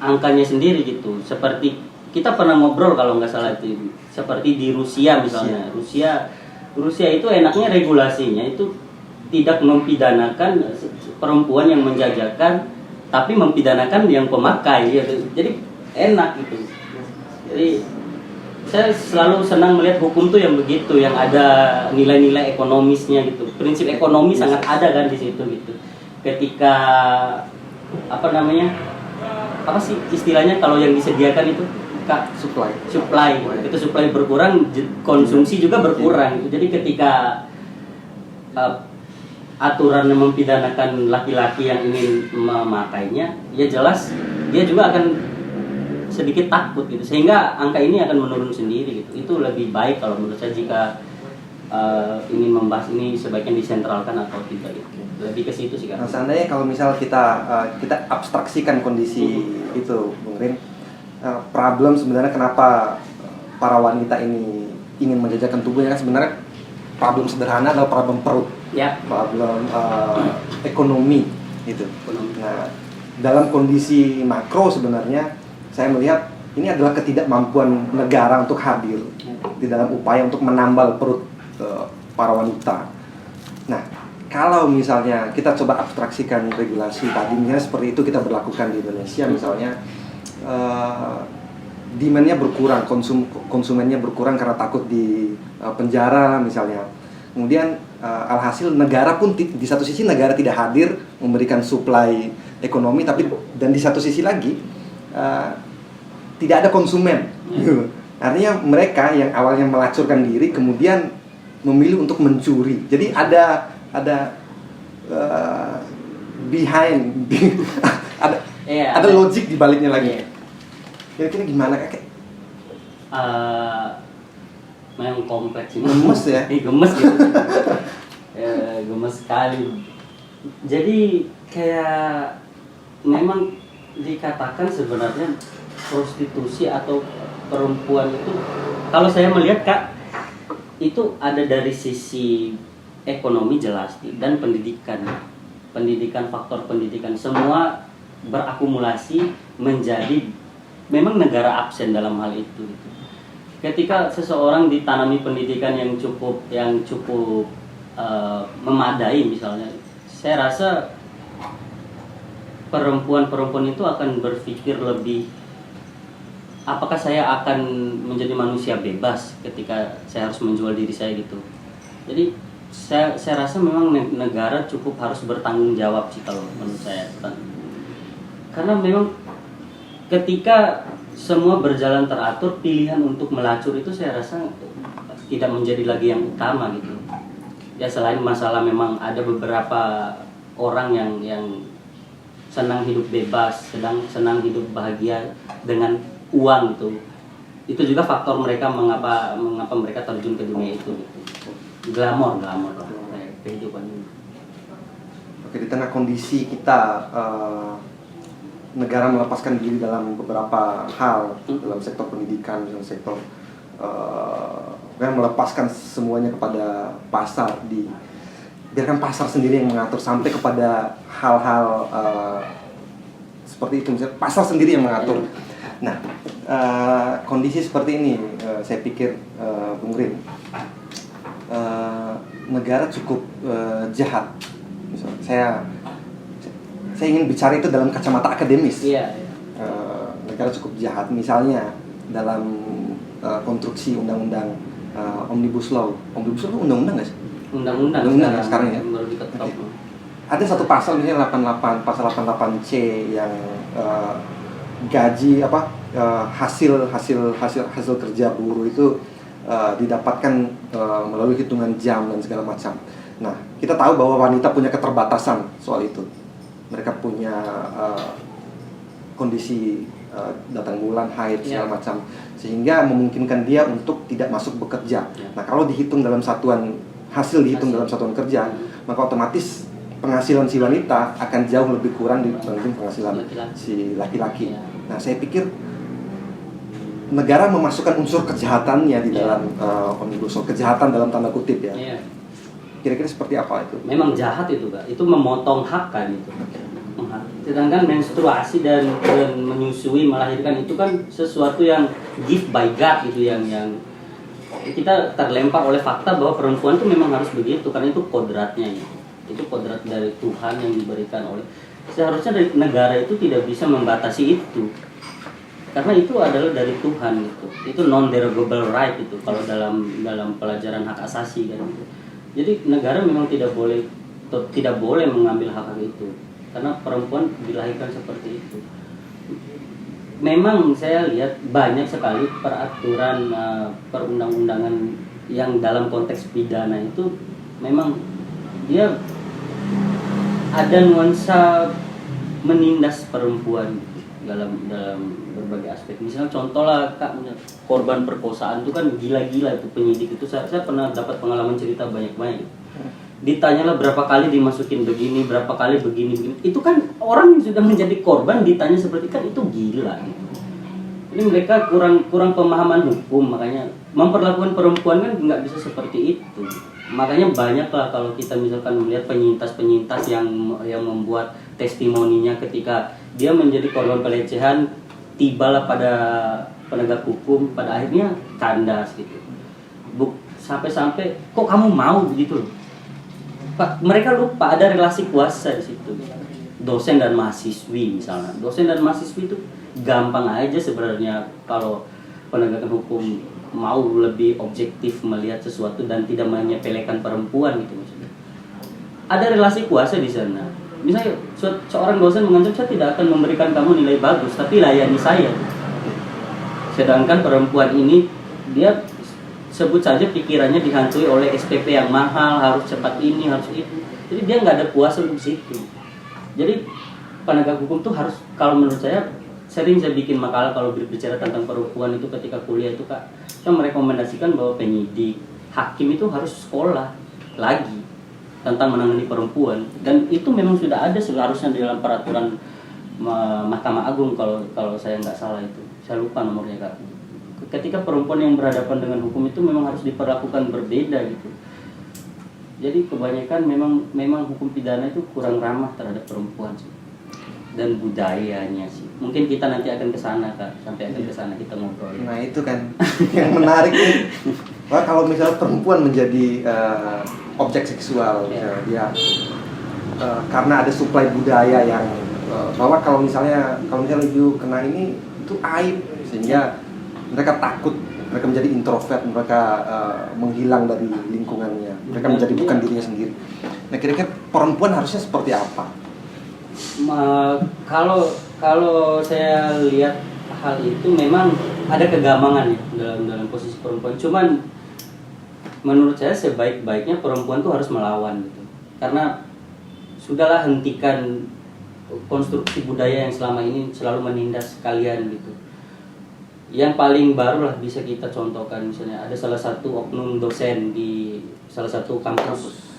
angkanya sendiri gitu. Seperti kita pernah ngobrol kalau nggak salah itu, seperti di Rusia misalnya. Rusia itu enaknya regulasinya itu tidak mempidanakan perempuan yang menjajakan, tapi mempidanakan yang pemakai gitu. Jadi enak gitu. Jadi saya selalu senang melihat hukum tuh yang begitu, yang ada nilai-nilai ekonomisnya gitu. Prinsip ekonomi sangat ada kan di situ gitu. Ketika apa sih istilahnya kalau yang disediakan itu ketika Supply. itu supply berkurang, konsumsi juga berkurang gitu. Jadi ketika aturan yang mempidanakan laki-laki yang ingin memakainya, ya jelas dia juga akan sedikit takut gitu, sehingga angka ini akan menurun sendiri gitu. Itu lebih baik kalau menurut saya jika ingin membahas ini sebaiknya disentralkan atau tidak gitu. Lebih ke situ sih kan. Nah, seandainya kalau misal kita abstraksikan kondisi itu, Bung Rin, problem sebenarnya kenapa para wanita ini ingin menjajakan tubuhnya kan sebenarnya problem sederhana adalah problem perut, Ya. problem ekonomi gitu. Ekonomi. Nah, dalam kondisi makro sebenarnya saya melihat ini adalah ketidakmampuan negara untuk hadir di dalam upaya untuk menambal perut para wanita. Nah, kalau misalnya kita coba abstraksikan regulasi tadi, misalnya seperti itu kita berlakukan di Indonesia, misalnya demand-nya berkurang, konsumennya berkurang karena takut di penjara misalnya. Kemudian alhasil negara pun di satu sisi negara tidak hadir memberikan supply ekonomi, tapi dan di satu sisi lagi tidak ada konsumen. Artinya mereka yang awalnya melacurkan diri kemudian memilih untuk mencuri. Jadi ada behind ada logik di baliknya lagi. Kira-kira gimana kakek? Memang kompleks ini. Gemes ya? Gemes gitu. Gemes sekali. Jadi kayak memang dikatakan sebenarnya prostitusi atau perempuan itu, kalau saya melihat Kak, itu ada dari sisi ekonomi jelas dan pendidikan, faktor pendidikan semua berakumulasi menjadi memang negara absen dalam hal itu gitu. Ketika seseorang ditanami pendidikan yang cukup memadai misalnya, saya rasa perempuan itu akan berpikir lebih, apakah saya akan menjadi manusia bebas ketika saya harus menjual diri saya gitu. Jadi saya rasa memang negara cukup harus bertanggung jawab sih kalau menurut saya. Karena memang ketika semua berjalan teratur, pilihan untuk melacur itu saya rasa tidak menjadi lagi yang utama gitu. Ya selain masalah memang ada beberapa orang yang senang hidup bebas, senang hidup bahagia dengan uang itu juga faktor mereka mengapa mereka terjun ke dunia itu gitu. Glamor lah kehidupan ini. Oke, di tengah kondisi kita negara melepaskan diri dalam beberapa hal, dalam sektor pendidikan, dalam sektor melepaskan semuanya kepada pasar, biarkan pasar sendiri yang mengatur sampai kepada hal-hal seperti itu, misalnya pasar sendiri yang mengatur. Nah, kondisi seperti ini, saya pikir Bung Rin, negara cukup jahat. Misalnya, saya ingin bicara itu dalam kacamata akademis. Negara cukup jahat, misalnya dalam konstruksi undang-undang Omnibus Law. Omnibus Law itu undang-undang nggak sih? Undang-undang sekarang ya. Baru diketok. Ada satu pasal misalnya pasal 88C yang gaji hasil kerja buruh itu didapatkan melalui hitungan jam dan segala macam. Nah, kita tahu bahwa wanita punya keterbatasan soal itu. Mereka punya kondisi datang bulan, haid segala macam, sehingga memungkinkan dia untuk tidak masuk bekerja. Nah, kalau dihitung dalam satuan dalam satuan kerja, maka otomatis penghasilan si wanita akan jauh lebih kurang dibanding penghasilan si laki-laki. Nah, saya pikir negara memasukkan unsur kejahatannya di dalam Omnibus Law, kejahatan dalam tanda kutip ya. Kira-kira seperti apa itu? Memang jahat itu Kak, itu memotong hak kan itu. Sedangkan menstruasi dan menyusui, melahirkan itu kan sesuatu yang gift by God gitu, yang kita terlempar oleh fakta bahwa perempuan itu memang harus begitu karena itu kodratnya ya. Itu kodrat dari Tuhan yang diberikan oleh, seharusnya dari negara itu tidak bisa membatasi itu karena itu adalah dari Tuhan gitu. Itu non derogable right itu kalau dalam pelajaran hak asasi kan gitu. Jadi negara memang tidak boleh mengambil hak itu karena perempuan dilahirkan seperti itu. memang saya lihat banyak sekali peraturan perundang-undangan yang dalam konteks pidana itu memang dia ada nuansa menindas perempuan dalam berbagai aspek. Misalnya contoh lah Kak, korban perkosaan itu kan gila-gila itu penyidik itu saya pernah dapat pengalaman cerita banyak-banyak. Ditanyalah berapa kali dimasukin begini, berapa kali begini. Itu kan orang yang sudah menjadi korban ditanya seperti kan itu gila. Ini mereka kurang pemahaman hukum, makanya memperlakukan perempuan kan nggak bisa seperti itu. Makanya banyak lah kalau kita misalkan melihat penyintas yang membuat testimoninya ketika dia menjadi korban pelecehan, tibalah pada penegak hukum, pada akhirnya kandas gitu. Sampai-sampai kok kamu mau begitu? Pak, mereka lupa ada relasi kuasa di situ. Dosen dan mahasiswi misalnya. Dosen dan mahasiswi itu gampang aja sebenarnya kalau penegakan hukum mau lebih objektif melihat sesuatu dan tidak menyepelekan perempuan gitu maksudnya. Ada relasi kuasa di sana. Misalnya seorang dosen mengancam saya tidak akan memberikan kamu nilai bagus, tapi layani saya. Sedangkan perempuan ini dia sebut saja pikirannya dihantui oleh SPP yang mahal, harus cepat ini, harus itu. Jadi dia nggak ada kuasa untuk situ. Jadi penegak hukum tuh harus, kalau menurut saya, sering saya bikin makalah kalau berbicara tentang perempuan itu ketika kuliah itu Kak, saya merekomendasikan bahwa penyidik, hakim itu harus sekolah lagi tentang menangani perempuan, dan itu memang sudah ada seharusnya di dalam peraturan Mahkamah Agung kalau saya nggak salah itu, saya lupa nomornya Kak. Ketika perempuan yang berhadapan dengan hukum itu memang harus diperlakukan berbeda gitu. Jadi kebanyakan memang hukum pidana itu kurang ramah terhadap perempuan sih. Dan budayanya sih. Mungkin kita nanti akan ke sana Kak, sampai akan ke sana kita ngobrol. Nah, itu kan yang menarik nih. Wah, kalau misalnya perempuan menjadi objek seksual, misalnya dia karena ada suplai budaya yang bahwa kalau misalnya you kena ini itu aib, sehingga mereka takut, mereka menjadi introvert, mereka menghilang dari lingkungannya, mereka menjadi bukan dirinya sendiri. Nah, kira-kira perempuan harusnya seperti apa? Kalau saya lihat hal itu memang ada kegamangan ya dalam posisi perempuan. Cuman menurut saya sebaik-baiknya perempuan tuh harus melawan gitu. Karena sudahlah hentikan konstruksi budaya yang selama ini selalu menindas kalian gitu. Yang paling baru lah bisa kita contohkan, misalnya ada salah satu oknum dosen di salah satu kampus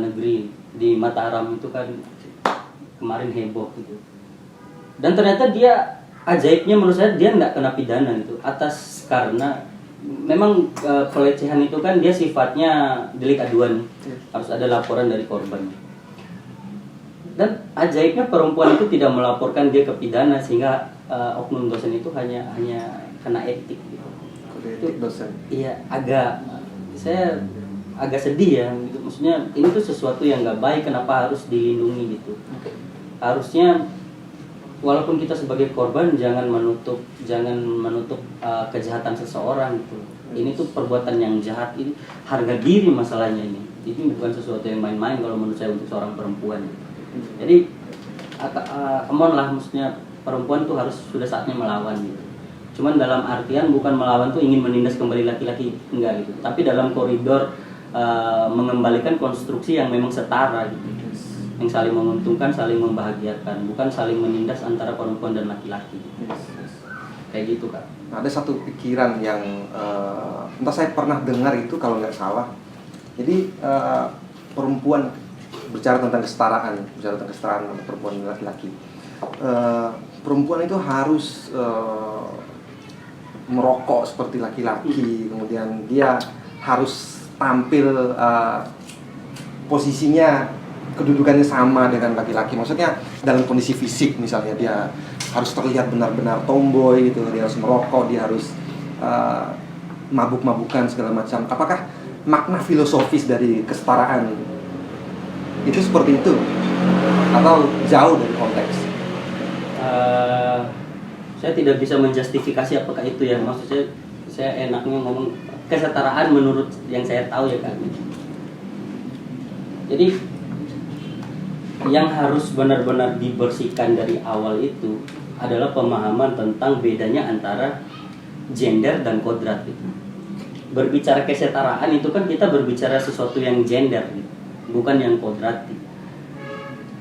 negeri di Mataram itu kan kemarin heboh gitu. Dan ternyata dia ajaibnya menurut saya dia nggak kena pidana gitu atas karena memang pelecehan itu kan dia sifatnya delik aduan, harus ada laporan dari korban. Dan ajaibnya perempuan itu tidak melaporkan dia ke pidana sehingga oknum dosen itu hanya kena etik gitu. Etik dosen. Iya, saya agak sedih ya gitu. Maksudnya ini tuh sesuatu yang nggak baik, kenapa harus dilindungi gitu. Harusnya walaupun kita sebagai korban jangan menutup kejahatan seseorang gitu. Ini tuh perbuatan yang jahat, ini harga diri masalahnya ini. Ini bukan sesuatu yang main-main kalau menurut saya untuk seorang perempuan. Jadi come lah, maksudnya perempuan tuh harus sudah saatnya melawan gitu. Cuman dalam artian bukan melawan tuh ingin menindas kembali laki-laki, enggak gitu. Tapi dalam koridor mengembalikan konstruksi yang memang setara gitu. Yang saling menguntungkan, saling membahagiakan, bukan saling menindas antara perempuan dan laki-laki. Kayak gitu Kak. Nah, ada satu pikiran yang entah saya pernah dengar itu kalau nggak salah. Jadi perempuan bicara tentang kesetaraan perempuan dan laki-laki. Perempuan itu harus merokok seperti laki-laki, kemudian dia harus tampil posisinya, kedudukannya sama dengan laki-laki. Maksudnya dalam kondisi fisik misalnya dia harus terlihat benar-benar tomboy gitu, dia harus merokok, dia harus mabuk-mabukan segala macam. Apakah makna filosofis dari kesetaraan itu seperti itu atau jauh dari konteks? Saya tidak bisa menjustifikasi apakah itu ya. Maksudnya saya enaknya ngomong kesetaraan menurut yang saya tahu ya Kak. Jadi yang harus benar-benar dibersihkan dari awal itu adalah pemahaman tentang bedanya antara gender dan kodrat gitu. Berbicara kesetaraan itu kan kita berbicara sesuatu yang gender gitu, bukan yang kodrat gitu.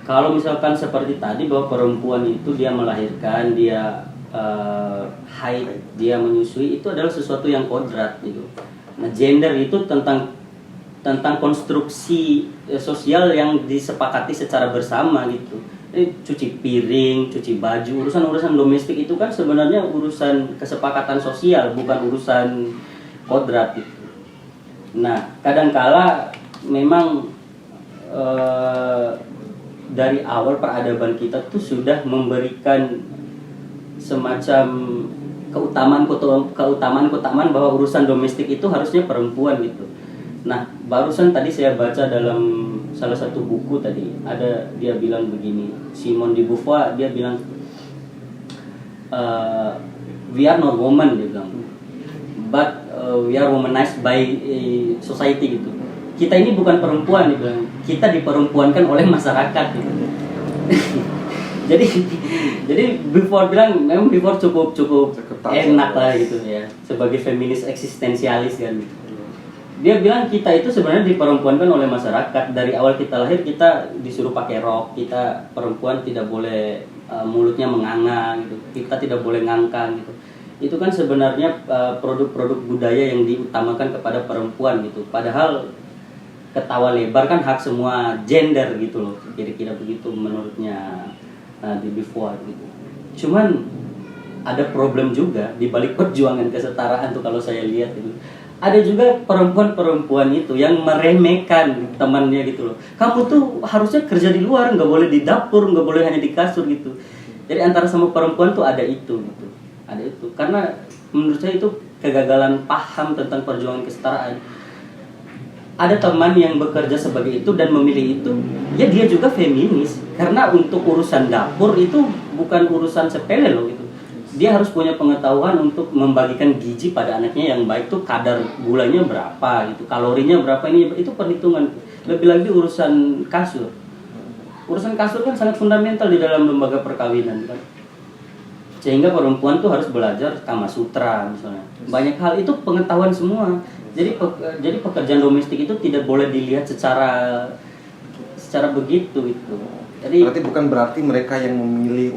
Kalau misalkan seperti tadi bahwa perempuan itu dia melahirkan, dia haid, dia menyusui, itu adalah sesuatu yang kodrat gitu. Nah, gender itu tentang konstruksi sosial yang disepakati secara bersama gitu. Cuci piring, cuci baju, urusan-urusan domestik itu kan sebenarnya urusan kesepakatan sosial, bukan urusan kodrat gitu. Nah, kadangkala memang dari awal peradaban kita tuh sudah memberikan semacam keutamaan bahwa urusan domestik itu harusnya perempuan gitu. Nah, barusan tadi saya baca dalam salah satu buku tadi, ada dia bilang begini, Simone de Beauvoir, dia bilang we are not woman, dia bilang, but we are womanized by society gitu. Kita ini bukan perempuan, dia bilang, kita diperempuankan oleh masyarakat gitu. jadi Beauvoir bilang memang Beauvoir cukup enak lah gitu ya, sebagai feminis eksistensialis kan. Dia bilang kita itu sebenarnya diperempuankan oleh masyarakat. Dari awal kita lahir kita disuruh pakai rok, kita perempuan tidak boleh mulutnya menganga gitu, kita tidak boleh ngangkang gitu. Itu kan sebenarnya produk-produk budaya yang diutamakan kepada perempuan gitu. Padahal ketawa lebar kan hak semua gender gitu loh, kira-kira begitu menurutnya di Beauvoir gitu. Cuman ada problem juga di balik perjuangan kesetaraan tuh kalau saya lihat itu. Ada juga perempuan-perempuan itu yang meremehkan temannya gitu loh. Kamu tuh harusnya kerja di luar, nggak boleh di dapur, nggak boleh hanya di kasur gitu. Jadi antara sama perempuan tuh ada itu gitu. Ada itu. Karena menurut saya itu kegagalan paham tentang perjuangan kesetaraan. Ada teman yang bekerja sebagai itu dan memilih itu, ya dia juga feminis. Karena untuk urusan dapur itu bukan urusan sepele loh gitu. Dia harus punya pengetahuan untuk membagikan gizi pada anaknya yang baik tuh, kadar gulanya berapa gitu, kalorinya berapa, ini itu perhitungan. Lebih lagi urusan kasur. Urusan kasur kan sangat fundamental di dalam lembaga perkawinan kan. Sehingga perempuan tuh harus belajar Kama Sutra misalnya. Banyak hal itu pengetahuan semua. Jadi pekerjaan domestik itu tidak boleh dilihat secara begitu gitu. Jadi bukan berarti mereka yang memilih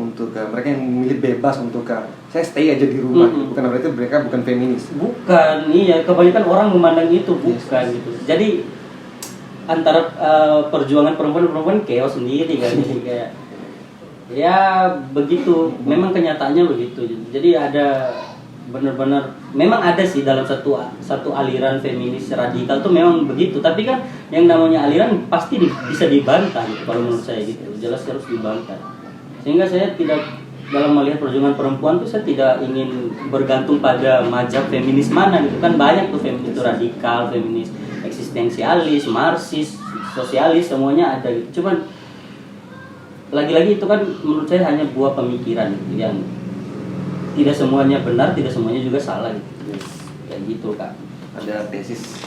mereka yang memilih bebas untuk saya stay aja di rumah. Bukan berarti mereka bukan feminis. Bukan, iya, kebanyakan orang memandang itu bukan gitu. Jadi antara perjuangan perempuan chaos sendiri kan. Jadi kayak ya begitu, memang kenyataannya begitu. Jadi ada benar-benar memang ada sih dalam satu aliran feminis radikal tuh memang begitu, tapi kan yang namanya aliran pasti bisa dibantah gitu. Kalau menurut saya gitu, jelas harus dibantah. Sehingga saya tidak, dalam melihat perjuangan perempuan tuh saya tidak ingin bergantung pada mazhab feminis mana gitu kan. Banyak tuh feminis itu radikal, feminis eksistensialis, marxis, sosialis, semuanya ada gitu. Cuman lagi-lagi itu kan menurut saya hanya buah pemikiran gitu, yang tidak semuanya benar, tidak semuanya juga salah gitu. Kayak gitu Kak. Ada tesis.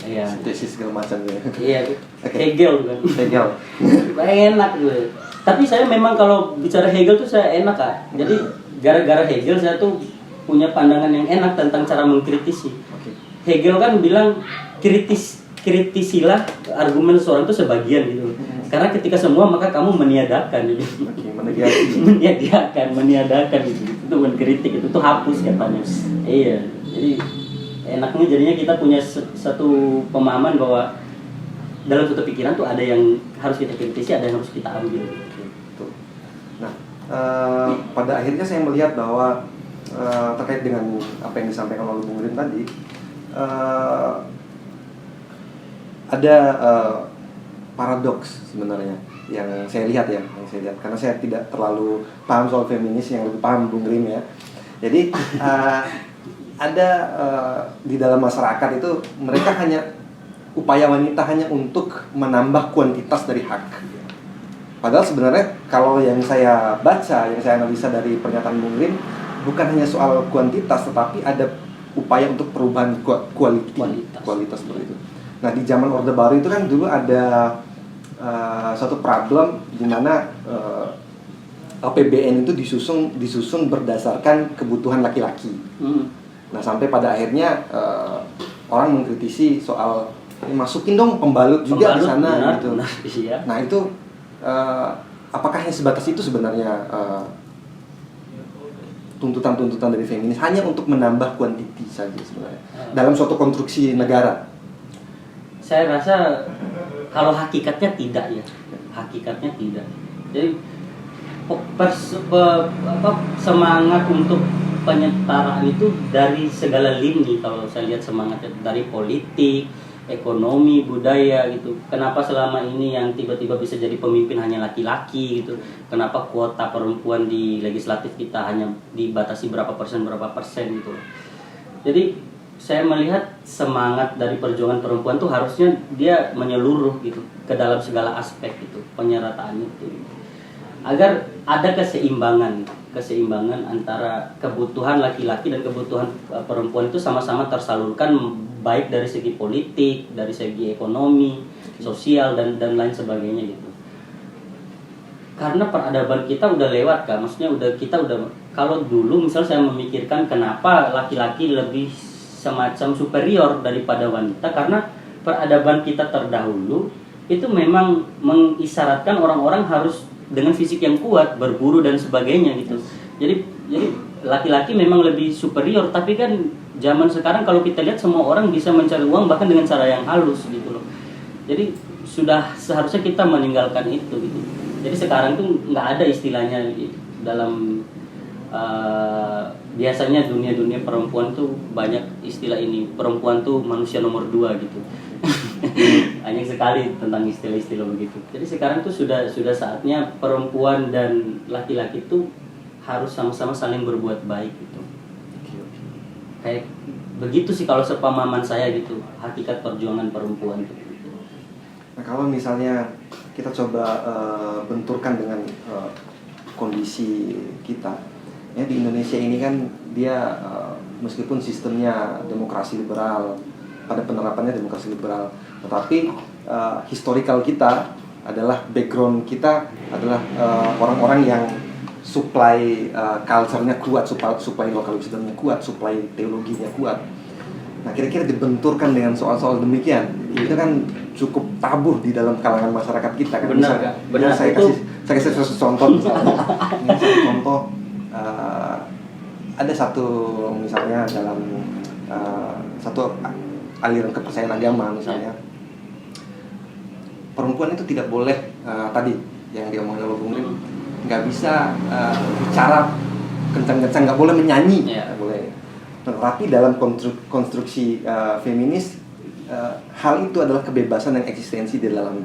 Iya. Tesis segala macam ya. Iya. Okay. Hegel kan. Enak gue. Tapi saya memang kalau bicara Hegel tuh saya enak Kak. Jadi gara-gara Hegel saya tuh punya pandangan yang enak tentang cara mengkritisi. Okay. Hegel kan bilang kritisilah argumen seseorang itu sebagian gitu. Karena ketika semua maka kamu meniadakan gitu. Meniadakan gitu. Itu bukan kritik, itu tuh hapus katanya. Iya. Jadi enaknya jadinya kita punya satu pemahaman bahwa dalam satu pikiran tuh ada yang harus kita kritisi, ada yang harus kita ambil. Gitu. Nah, pada akhirnya saya melihat bahwa terkait dengan apa yang disampaikan oleh Bung Rim tadi, ada paradoks sebenarnya yang saya lihat karena saya tidak terlalu paham soal feminis, yang lebih paham Bung Rim ya. Jadi ada di dalam masyarakat itu mereka upaya wanita hanya untuk menambah kuantitas dari hak. Padahal sebenarnya kalau yang saya baca, yang saya analisa dari pernyataan Bung Rim, bukan hanya soal kuantitas, tetapi ada upaya untuk perubahan kualitas seperti itu. Nah, di zaman Orde Baru itu kan dulu ada suatu problem di mana APBN itu disusun berdasarkan kebutuhan laki-laki. Nah, sampai pada akhirnya orang mengkritisi soal masukin dong pembalut juga di sana benar, gitu. Benar, iya. Nah, itu apakah hanya sebatas itu sebenarnya tuntutan-tuntutan dari feminis hanya untuk menambah kuantiti saja sebenarnya dalam suatu konstruksi negara? Saya rasa kalau hakikatnya tidak ya, hakikatnya tidak. Jadi semangat untuk penyetaraan itu dari segala lini. Kalau saya lihat semangatnya dari politik, ekonomi, budaya gitu. Kenapa selama ini yang tiba-tiba bisa jadi pemimpin hanya laki-laki gitu? Kenapa kuota perempuan di legislatif kita hanya dibatasi berapa persen gitu? Jadi saya melihat semangat dari perjuangan perempuan tuh harusnya dia menyeluruh gitu ke dalam segala aspek gitu, penyerataan itu. Agar ada keseimbangan antara kebutuhan laki-laki dan kebutuhan perempuan itu sama-sama tersalurkan, baik dari segi politik, dari segi ekonomi, sosial dan lain sebagainya gitu. Karena peradaban kita udah lewat kan, maksudnya kita udah kalau dulu misal saya memikirkan kenapa laki-laki lebih semacam superior daripada wanita, karena peradaban kita terdahulu itu memang mengisyaratkan orang-orang harus dengan fisik yang kuat, berburu dan sebagainya gitu. Jadi laki-laki memang lebih superior, tapi kan zaman sekarang kalau kita lihat semua orang bisa mencari uang bahkan dengan cara yang halus gitu loh. Jadi sudah seharusnya kita meninggalkan itu gitu. Jadi sekarang tuh nggak ada istilahnya dalam biasanya dunia perempuan tuh banyak istilah ini, perempuan tuh manusia nomor 2 gitu. Banyak sekali tentang istilah-istilah begitu. Jadi sekarang tuh sudah saatnya perempuan dan laki-laki tuh harus sama-sama saling berbuat baik gitu. Kayak begitu sih kalau sepemahaman saya gitu, hakikat perjuangan perempuan tuh. Nah, kalau misalnya kita coba benturkan dengan kondisi kita, ya di Indonesia ini kan dia meskipun sistemnya demokrasi liberal, pada penerapannya demokrasi liberal, tetapi historical kita adalah background kita adalah orang-orang yang supply culture-nya kuat, supply local wisdom-nya kuat, supply teologinya kuat. Nah, kira-kira dibenturkan dengan soal-soal demikian, itu kan cukup tabu di dalam kalangan masyarakat kita kan. Benar. Saya kasih satu contoh misalnya. Ini satu contoh, ada satu misalnya dalam satu aliran kepercayaan agama misalnya, perempuan itu tidak boleh tadi yang diomongin oleh Bung Rim, nggak bisa bicara kencang-kencang, nggak boleh menyanyi, nggak boleh. Tetapi dalam konstruksi feminis, hal itu adalah kebebasan dan eksistensi di dalam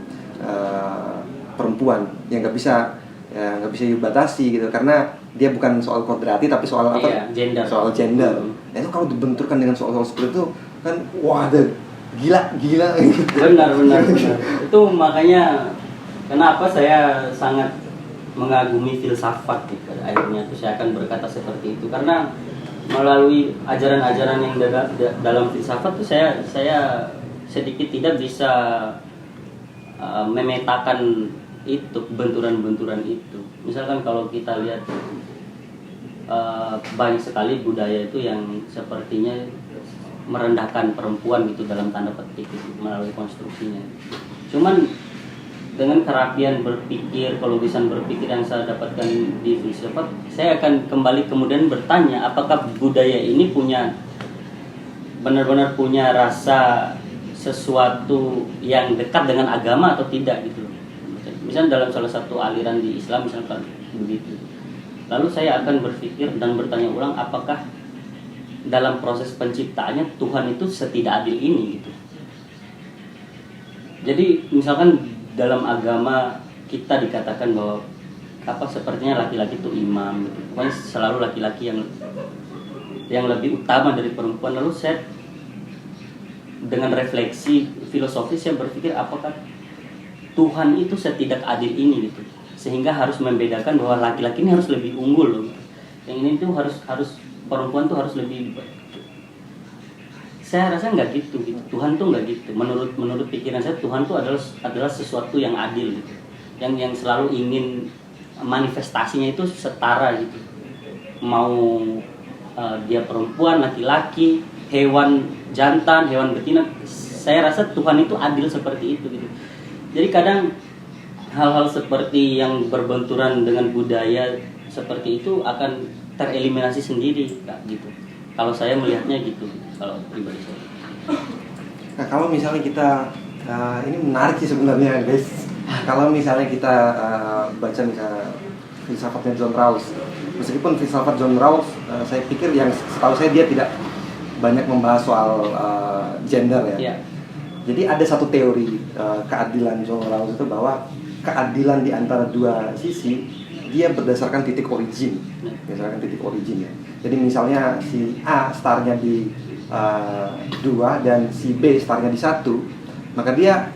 perempuan yang nggak bisa dibatasi gitu, karena dia bukan soal kodrati tapi soal apa? Gender. Soal gender. Nah, itu kalau dibenturkan dengan soal-soal seperti itu kan, wah, ada gila. Benar. Itu makanya kenapa saya sangat mengagumi filsafat gitu. Akhirnya tuh saya akan berkata seperti itu, karena melalui ajaran-ajaran yang dalam filsafat tuh saya sedikit tidak bisa memetakan itu, benturan-benturan itu. Misalkan kalau kita lihat banyak sekali budaya itu yang sepertinya merendahkan perempuan gitu dalam tanda petik gitu, melalui konstruksinya. Cuman dengan kerapian berpikir, kelogisan berpikir yang saya dapatkan di filsafat, saya akan kembali kemudian bertanya, apakah budaya ini benar-benar punya rasa sesuatu yang dekat dengan agama atau tidak gitu. Misalnya dalam salah satu aliran di Islam misalkan begitu. Lalu saya akan berpikir dan bertanya ulang, apakah dalam proses penciptaannya Tuhan itu setidak adil ini gitu. Jadi misalkan dalam agama kita dikatakan bahwa sepertinya laki-laki itu imam gitu. Pokoknya selalu laki-laki yang lebih utama dari perempuan. Lalu saya dengan refleksi filosofis saya berpikir, apakah Tuhan itu setidak adil ini gitu, sehingga harus membedakan bahwa laki-laki ini harus lebih unggul loh. Yang ini tuh harus perempuan tuh harus lebih. Saya rasa nggak gitu. Tuhan tuh nggak gitu. Menurut pikiran saya, Tuhan tuh adalah sesuatu yang adil gitu. Yang selalu ingin manifestasinya itu setara gitu. Mau dia perempuan, laki-laki, hewan jantan, hewan betina, saya rasa Tuhan itu adil seperti itu gitu. Jadi kadang hal-hal seperti yang berbenturan dengan budaya seperti itu akan tereliminasi sendiri Kak, gitu. Kalau saya melihatnya gitu, kalau pribadi saya. Nah, kalau misalnya kita ini menarik sih sebenarnya guys. Kalau misalnya kita baca misalnya filsafatnya John Rawls, meskipun filsafat John Rawls saya pikir yang setahu saya dia tidak banyak membahas soal gender ya. Ya. Jadi ada satu teori keadilan John Rawls itu bahwa keadilan di antara dua sisi dia berdasarkan titik origin, berdasarkan titik origin ya. Jadi misalnya si A startnya di 2 dan si B startnya di 1, maka dia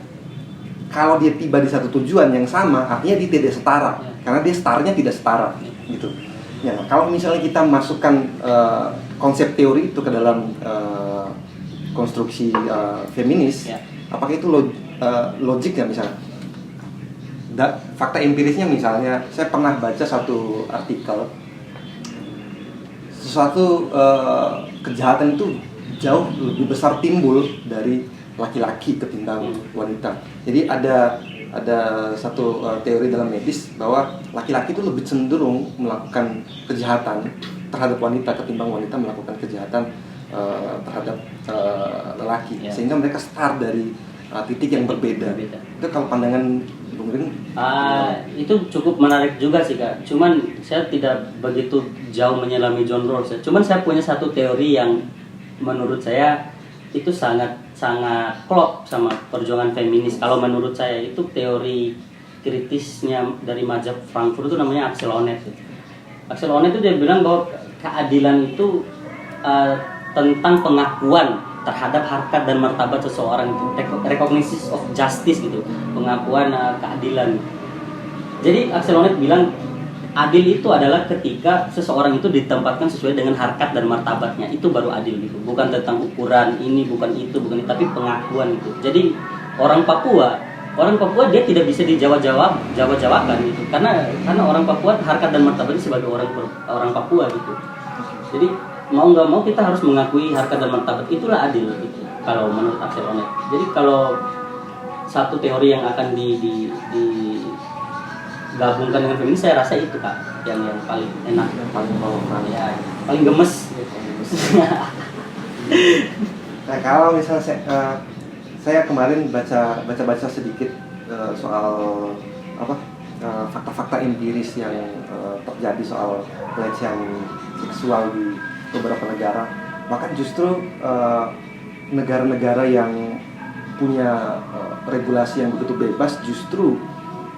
kalau dia tiba di satu tujuan yang sama, artinya dia tidak setara, karena dia startnya tidak setara, gitu. Ya, kalau misalnya kita masukkan konsep teori itu ke dalam konstruksi feminis, apakah itu logik ya misalnya? Fakta empirisnya misalnya, saya pernah baca satu artikel, sesuatu kejahatan itu jauh lebih besar timbul dari laki-laki ketimbang wanita. Jadi ada satu teori dalam medis bahwa laki-laki itu lebih cenderung melakukan kejahatan terhadap wanita ketimbang wanita melakukan kejahatan terhadap lelaki, sehingga mereka start dari titik yang berbeda. Itu kalau pandangan Bung Rin? Itu cukup menarik juga sih Kak. Cuman saya tidak begitu jauh menyelami John Rawls ya. Cuman saya punya satu teori yang menurut saya itu sangat klop sama perjuangan feminis. Kalau menurut saya itu teori kritisnya dari mazhab Frankfurt itu namanya Axel Honneth. Axel Honneth itu dia bilang bahwa keadilan itu tentang pengakuan terhadap harkat dan martabat seseorang, recognition of justice gitu, pengakuan keadilan. Jadi Axel Honneth bilang adil itu adalah ketika seseorang itu ditempatkan sesuai dengan harkat dan martabatnya, itu baru adil gitu. Bukan tentang ukuran ini, bukan itu, tapi pengakuan itu. Jadi orang Papua dia tidak bisa dijawab-jawabkan gitu. Karena orang Papua harkat dan martabatnya sebagai orang Papua gitu. Jadi mau nggak mau kita harus mengakui harkat dan martabat, itulah adil gitu. Kalau menurut Axel Honneth. Jadi kalau satu teori yang akan gabungkan dengan feminis, saya rasa itu Kak yang paling enak, yang paling ya, paling gemes. Nah, kalau misalnya saya kemarin baca sedikit soal fakta-fakta empiris yang terjadi soal pelecehan seksual di beberapa negara. Bahkan justru negara-negara yang punya regulasi yang begitu bebas, justru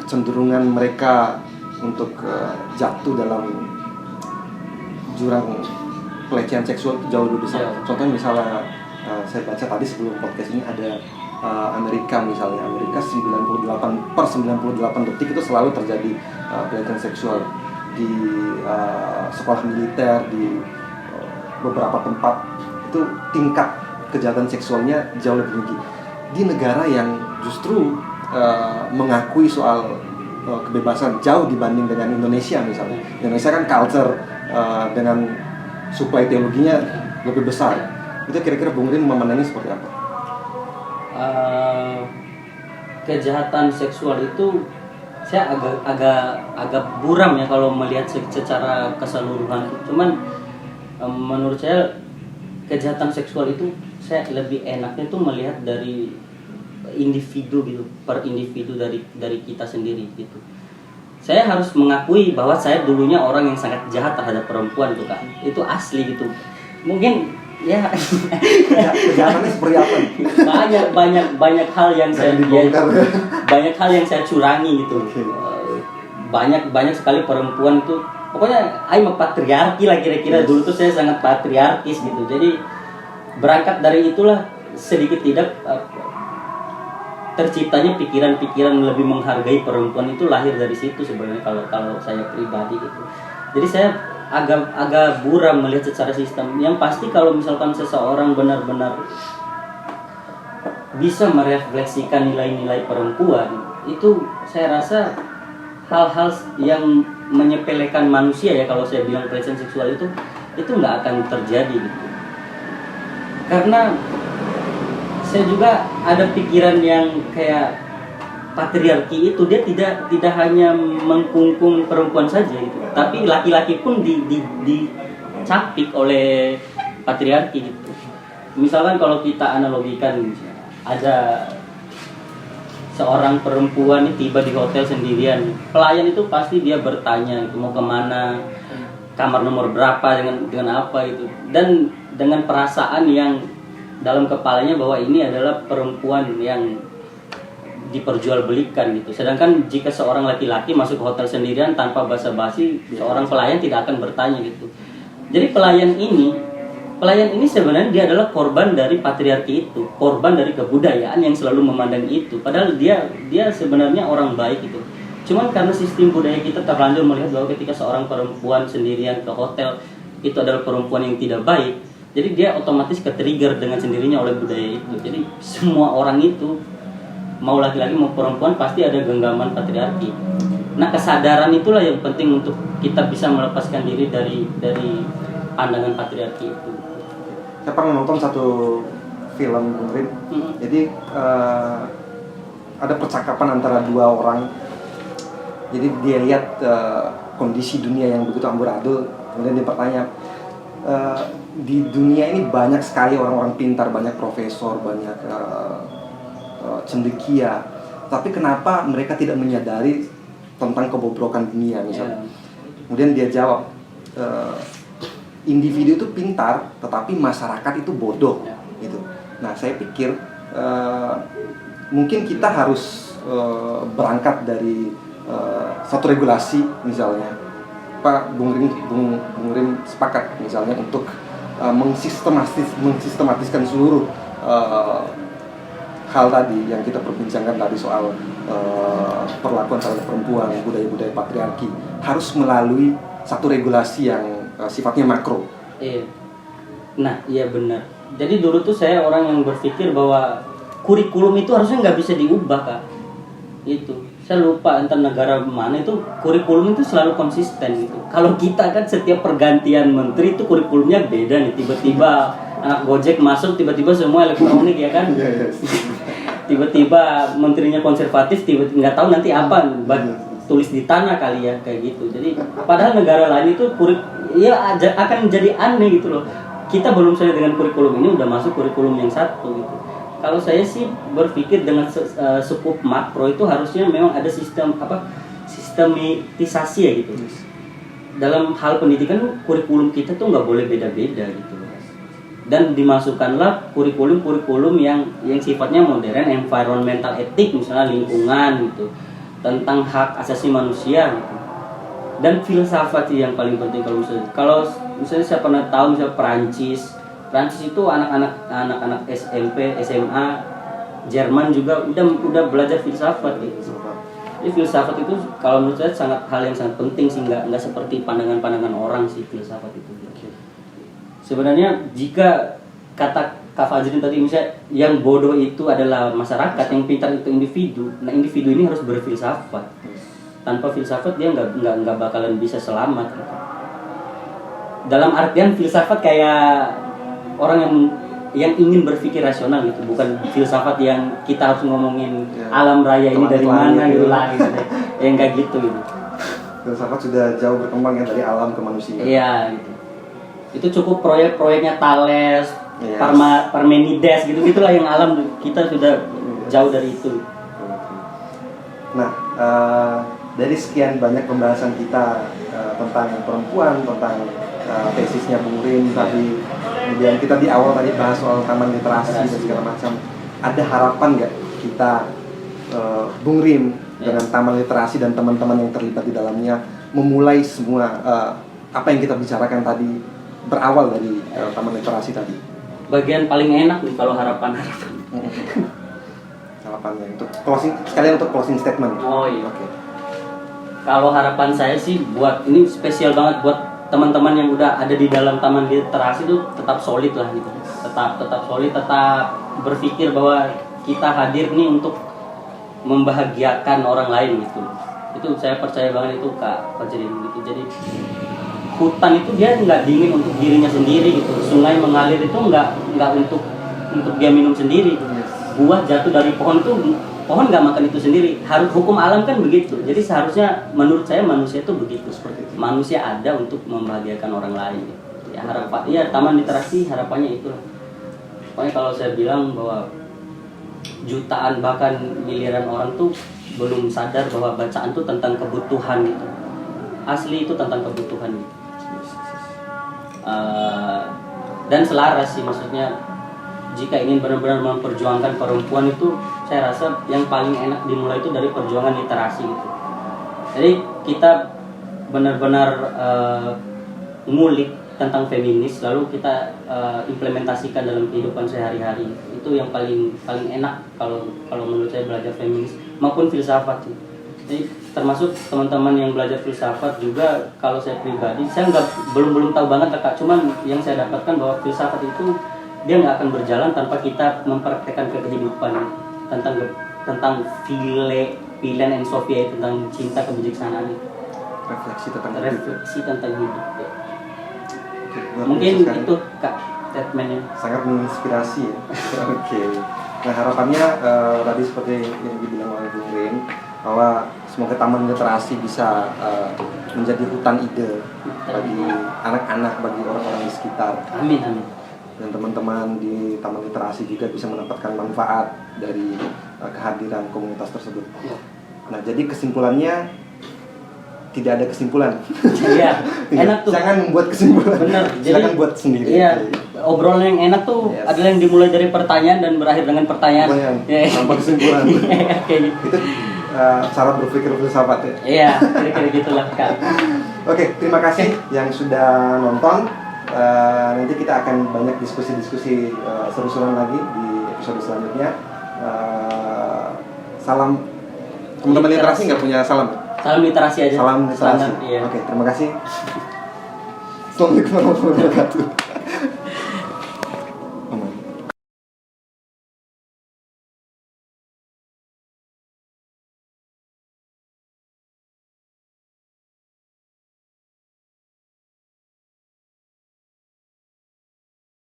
kecenderungan mereka untuk jatuh dalam jurang pelecehan seksual jauh lebih besar. Contohnya misalnya saya baca tadi sebelum podcast ini ada Amerika 98 detik itu selalu terjadi pelecehan seksual di sekolah militer, di beberapa tempat itu tingkat kejahatan seksualnya jauh lebih tinggi. Di negara yang justru mengakui soal kebebasan jauh dibanding dengan Indonesia misalnya. Indonesia kan culture dengan suplai teologinya lebih besar. Itu kira-kira Bung Rin memandangnya seperti apa? Kejahatan seksual itu saya agak buram ya kalau melihat secara keseluruhan. Cuman menurut saya kejahatan seksual itu saya lebih enaknya tuh melihat dari individu gitu, per individu dari kita sendiri gitu. Saya harus mengakui bahwa saya dulunya orang yang sangat jahat terhadap perempuan tuh Kak. Itu asli gitu. Mungkin ya kejahatannya seperti apa? banyak hal yang banyak hal yang saya curangi gitu. Banyak sekali perempuan itu, pokoknya I'm patriarki lah kira-kira. Dulu tuh saya sangat patriarkis gitu. Jadi berangkat dari itulah sedikit tidak terciptanya pikiran-pikiran lebih menghargai perempuan itu lahir dari situ sebenarnya kalau saya pribadi gitu. Jadi saya agak buram melihat secara sistem. Yang pasti kalau misalkan seseorang benar-benar bisa merefleksikan nilai-nilai perempuan, itu saya rasa hal-hal yang menyepelekan manusia ya, kalau saya bilang pelecehan seksual itu nggak akan terjadi gitu. Karena saya juga ada pikiran yang kayak patriarki itu, dia tidak hanya mengkungkung perempuan saja gitu, tapi laki-laki pun dicapik oleh patriarki gitu. Misalkan kalau kita analogikan, ada seorang perempuan tiba di hotel sendirian, pelayan itu pasti dia bertanya gitu, mau kemana, kamar nomor berapa, dengan apa gitu, dan dengan perasaan yang dalam kepalanya bahwa ini adalah perempuan yang diperjualbelikan gitu. Sedangkan jika seorang laki-laki masuk ke hotel sendirian tanpa basa-basi, seorang pelayan tidak akan bertanya gitu. Jadi pelayan ini sebenarnya dia adalah korban dari patriarki itu, korban dari kebudayaan yang selalu memandang itu. Padahal dia sebenarnya orang baik gitu. Cuman karena sistem budaya kita terlanjur melihat bahwa ketika seorang perempuan sendirian ke hotel itu adalah perempuan yang tidak baik, jadi dia otomatis ke-trigger dengan sendirinya oleh budaya itu. Jadi semua orang itu, mau laki-laki mau perempuan, pasti ada genggaman patriarki. Nah, kesadaran itulah yang penting untuk kita bisa melepaskan diri dari pandangan patriarki itu. Saya pernah nonton satu film Bung Rim. Jadi ada percakapan antara dua orang. Jadi dia lihat kondisi dunia yang begitu amburadul, kemudian dia bertanya, di dunia ini banyak sekali orang-orang pintar, banyak profesor, banyak cendekia, tapi kenapa mereka tidak menyadari tentang kebobrokan dunia misalnya? Kemudian dia jawab, individu itu pintar, tetapi masyarakat itu bodoh gitu. Nah, saya pikir mungkin kita harus berangkat dari satu regulasi misalnya. Pak Bung Rim sepakat misalnya untuk mensistematiskan seluruh hal tadi yang kita perbincangkan tadi soal perlakuan terhadap perempuan, budaya-budaya patriarki, harus melalui satu regulasi yang sifatnya makro. Iya. Nah, iya benar. Jadi dulu tuh saya orang yang berpikir bahwa kurikulum itu harusnya nggak bisa diubah, Kak. Itu. Saya lupa entar negara mana itu kurikulum itu selalu konsisten gitu. Kalau kita kan setiap pergantian menteri itu kurikulumnya beda nih. Tiba-tiba anak Gojek masuk, tiba-tiba semua elektronik ya kan. Tiba-tiba menterinya konservatif, tiba-tiba nggak tahu nanti apa, tulis di tanah kali ya, kayak gitu. Jadi padahal negara lain itu akan menjadi aneh gitu loh. Kita belum selesai dengan kurikulum ini udah masuk kurikulum yang satu gitu. Kalau saya sih berpikir dengan skup makro itu harusnya memang ada sistematisasi ya gitu. Dalam hal pendidikan kurikulum kita tuh nggak boleh beda-beda gitu. Dan dimasukkanlah kurikulum yang sifatnya modern, environmental etik misalnya, lingkungan gitu, tentang hak asasi manusia gitu. Dan filsafat sih yang paling penting kalau misalnya saya pernah tahu misalnya Prancis itu anak-anak SMP, SMA, Jerman juga udah belajar filsafat gitu. Jadi filsafat itu kalau menurut saya hal yang sangat penting sih, nggak seperti pandangan-pandangan orang sih filsafat itu. Sebenarnya jika kata Kak Fajrin tadi misalnya yang bodoh itu adalah masyarakat, yang pintar itu individu. Nah, individu ini harus berfilsafat. Tanpa filsafat dia nggak bakalan bisa selamat gitu. Dalam artian filsafat kayak orang yang ingin berpikir rasional gitu, bukan filsafat yang kita harus ngomongin alam raya ini dari mana gitu lah gitu. Yang kayak gitu. Filsafat sudah jauh berkembang ya dari alam ke manusia. Iya gitu. Itu cukup proyek-proyeknya Thales, Parmenides gitu-gitulah yang alam, kita sudah jauh dari itu. Nah, dari sekian banyak pembahasan kita tentang perempuan, tentang tesisnya Bung Rim tadi, kemudian kita di awal tadi bahas soal taman literasi dan segala macam. Ada harapan nggak kita Bung Rim dengan taman literasi dan teman-teman yang terlibat di dalamnya memulai semua apa yang kita bicarakan tadi berawal dari taman literasi tadi? Bagian paling enak nih kalau harapannya untuk closing statement. Oh iya. Oke. Kalau harapan saya sih buat ini spesial banget buat teman-teman yang udah ada di dalam taman literasi itu tetap solid lah gitu. Tetap solid, tetap berpikir bahwa kita hadir nih untuk membahagiakan orang lain gitu. Itu saya percaya banget itu Kak Fajrin gitu. Jadi hutan itu dia nggak dingin untuk dirinya sendiri gitu. Sungai mengalir itu nggak untuk dia minum sendiri. Buah jatuh dari pohon itu pohon nggak makan itu sendiri. Harus hukum alam kan begitu. Jadi seharusnya menurut saya manusia itu begitu. Seperti itu. Manusia ada untuk membahagiakan orang lain. Gitu. Ya harapan, ya taman literasi harapannya itu. Pokoknya kalau saya bilang bahwa jutaan bahkan miliaran orang tuh belum sadar bahwa bacaan tuh tentang kebutuhan gitu. Asli itu tentang kebutuhan gitu. Dan selaras sih, maksudnya jika ingin benar-benar memperjuangkan perempuan itu saya rasa yang paling enak dimulai itu dari perjuangan literasi gitu. Jadi kita benar-benar ngulik tentang feminis lalu kita implementasikan dalam kehidupan sehari-hari. Itu yang paling enak kalau menurut saya belajar feminis maupun filsafat sih. Jadi termasuk teman-teman yang belajar filsafat juga, kalau saya pribadi saya belum tahu banget Kak, cuman yang saya dapatkan bahwa filsafat itu dia nggak akan berjalan tanpa kita mempraktekkan ke kehidupan tentang Philem and Sophia, tentang cinta kebijaksanaan, refleksi tentang hidup. Mungkin itu Kak statementnya. Sangat menginspirasi ya. Oke. Nah harapannya tadi seperti yang dibilang oleh Bung Rin, bahwa semoga taman literasi bisa menjadi hutan ide bagi anak-anak, bagi orang-orang di sekitar. Amin. Dan teman-teman di taman literasi juga bisa mendapatkan manfaat dari kehadiran komunitas tersebut. Nah jadi kesimpulannya tidak ada kesimpulan. Iya, enak tuh. Jangan membuat kesimpulan. Benar. Silakan buat sendiri. Iya, obrolan yang enak tuh adalah yang dimulai dari pertanyaan dan berakhir dengan pertanyaan. Tanpa kesimpulan. Kayak gitu. Itu cara berpikir filsafat ya. Iya, kira-kira gitulah Kak. Oke, terima kasih yang sudah nonton. Nanti kita akan banyak diskusi-diskusi seru-seruan lagi di episode selanjutnya. Salam teman-teman literasi nggak punya salam? Salam literasi aja. Salam literasi. Iya. Oke, terima kasih. Assalamualaikum warahmatullahi wabarakatuh.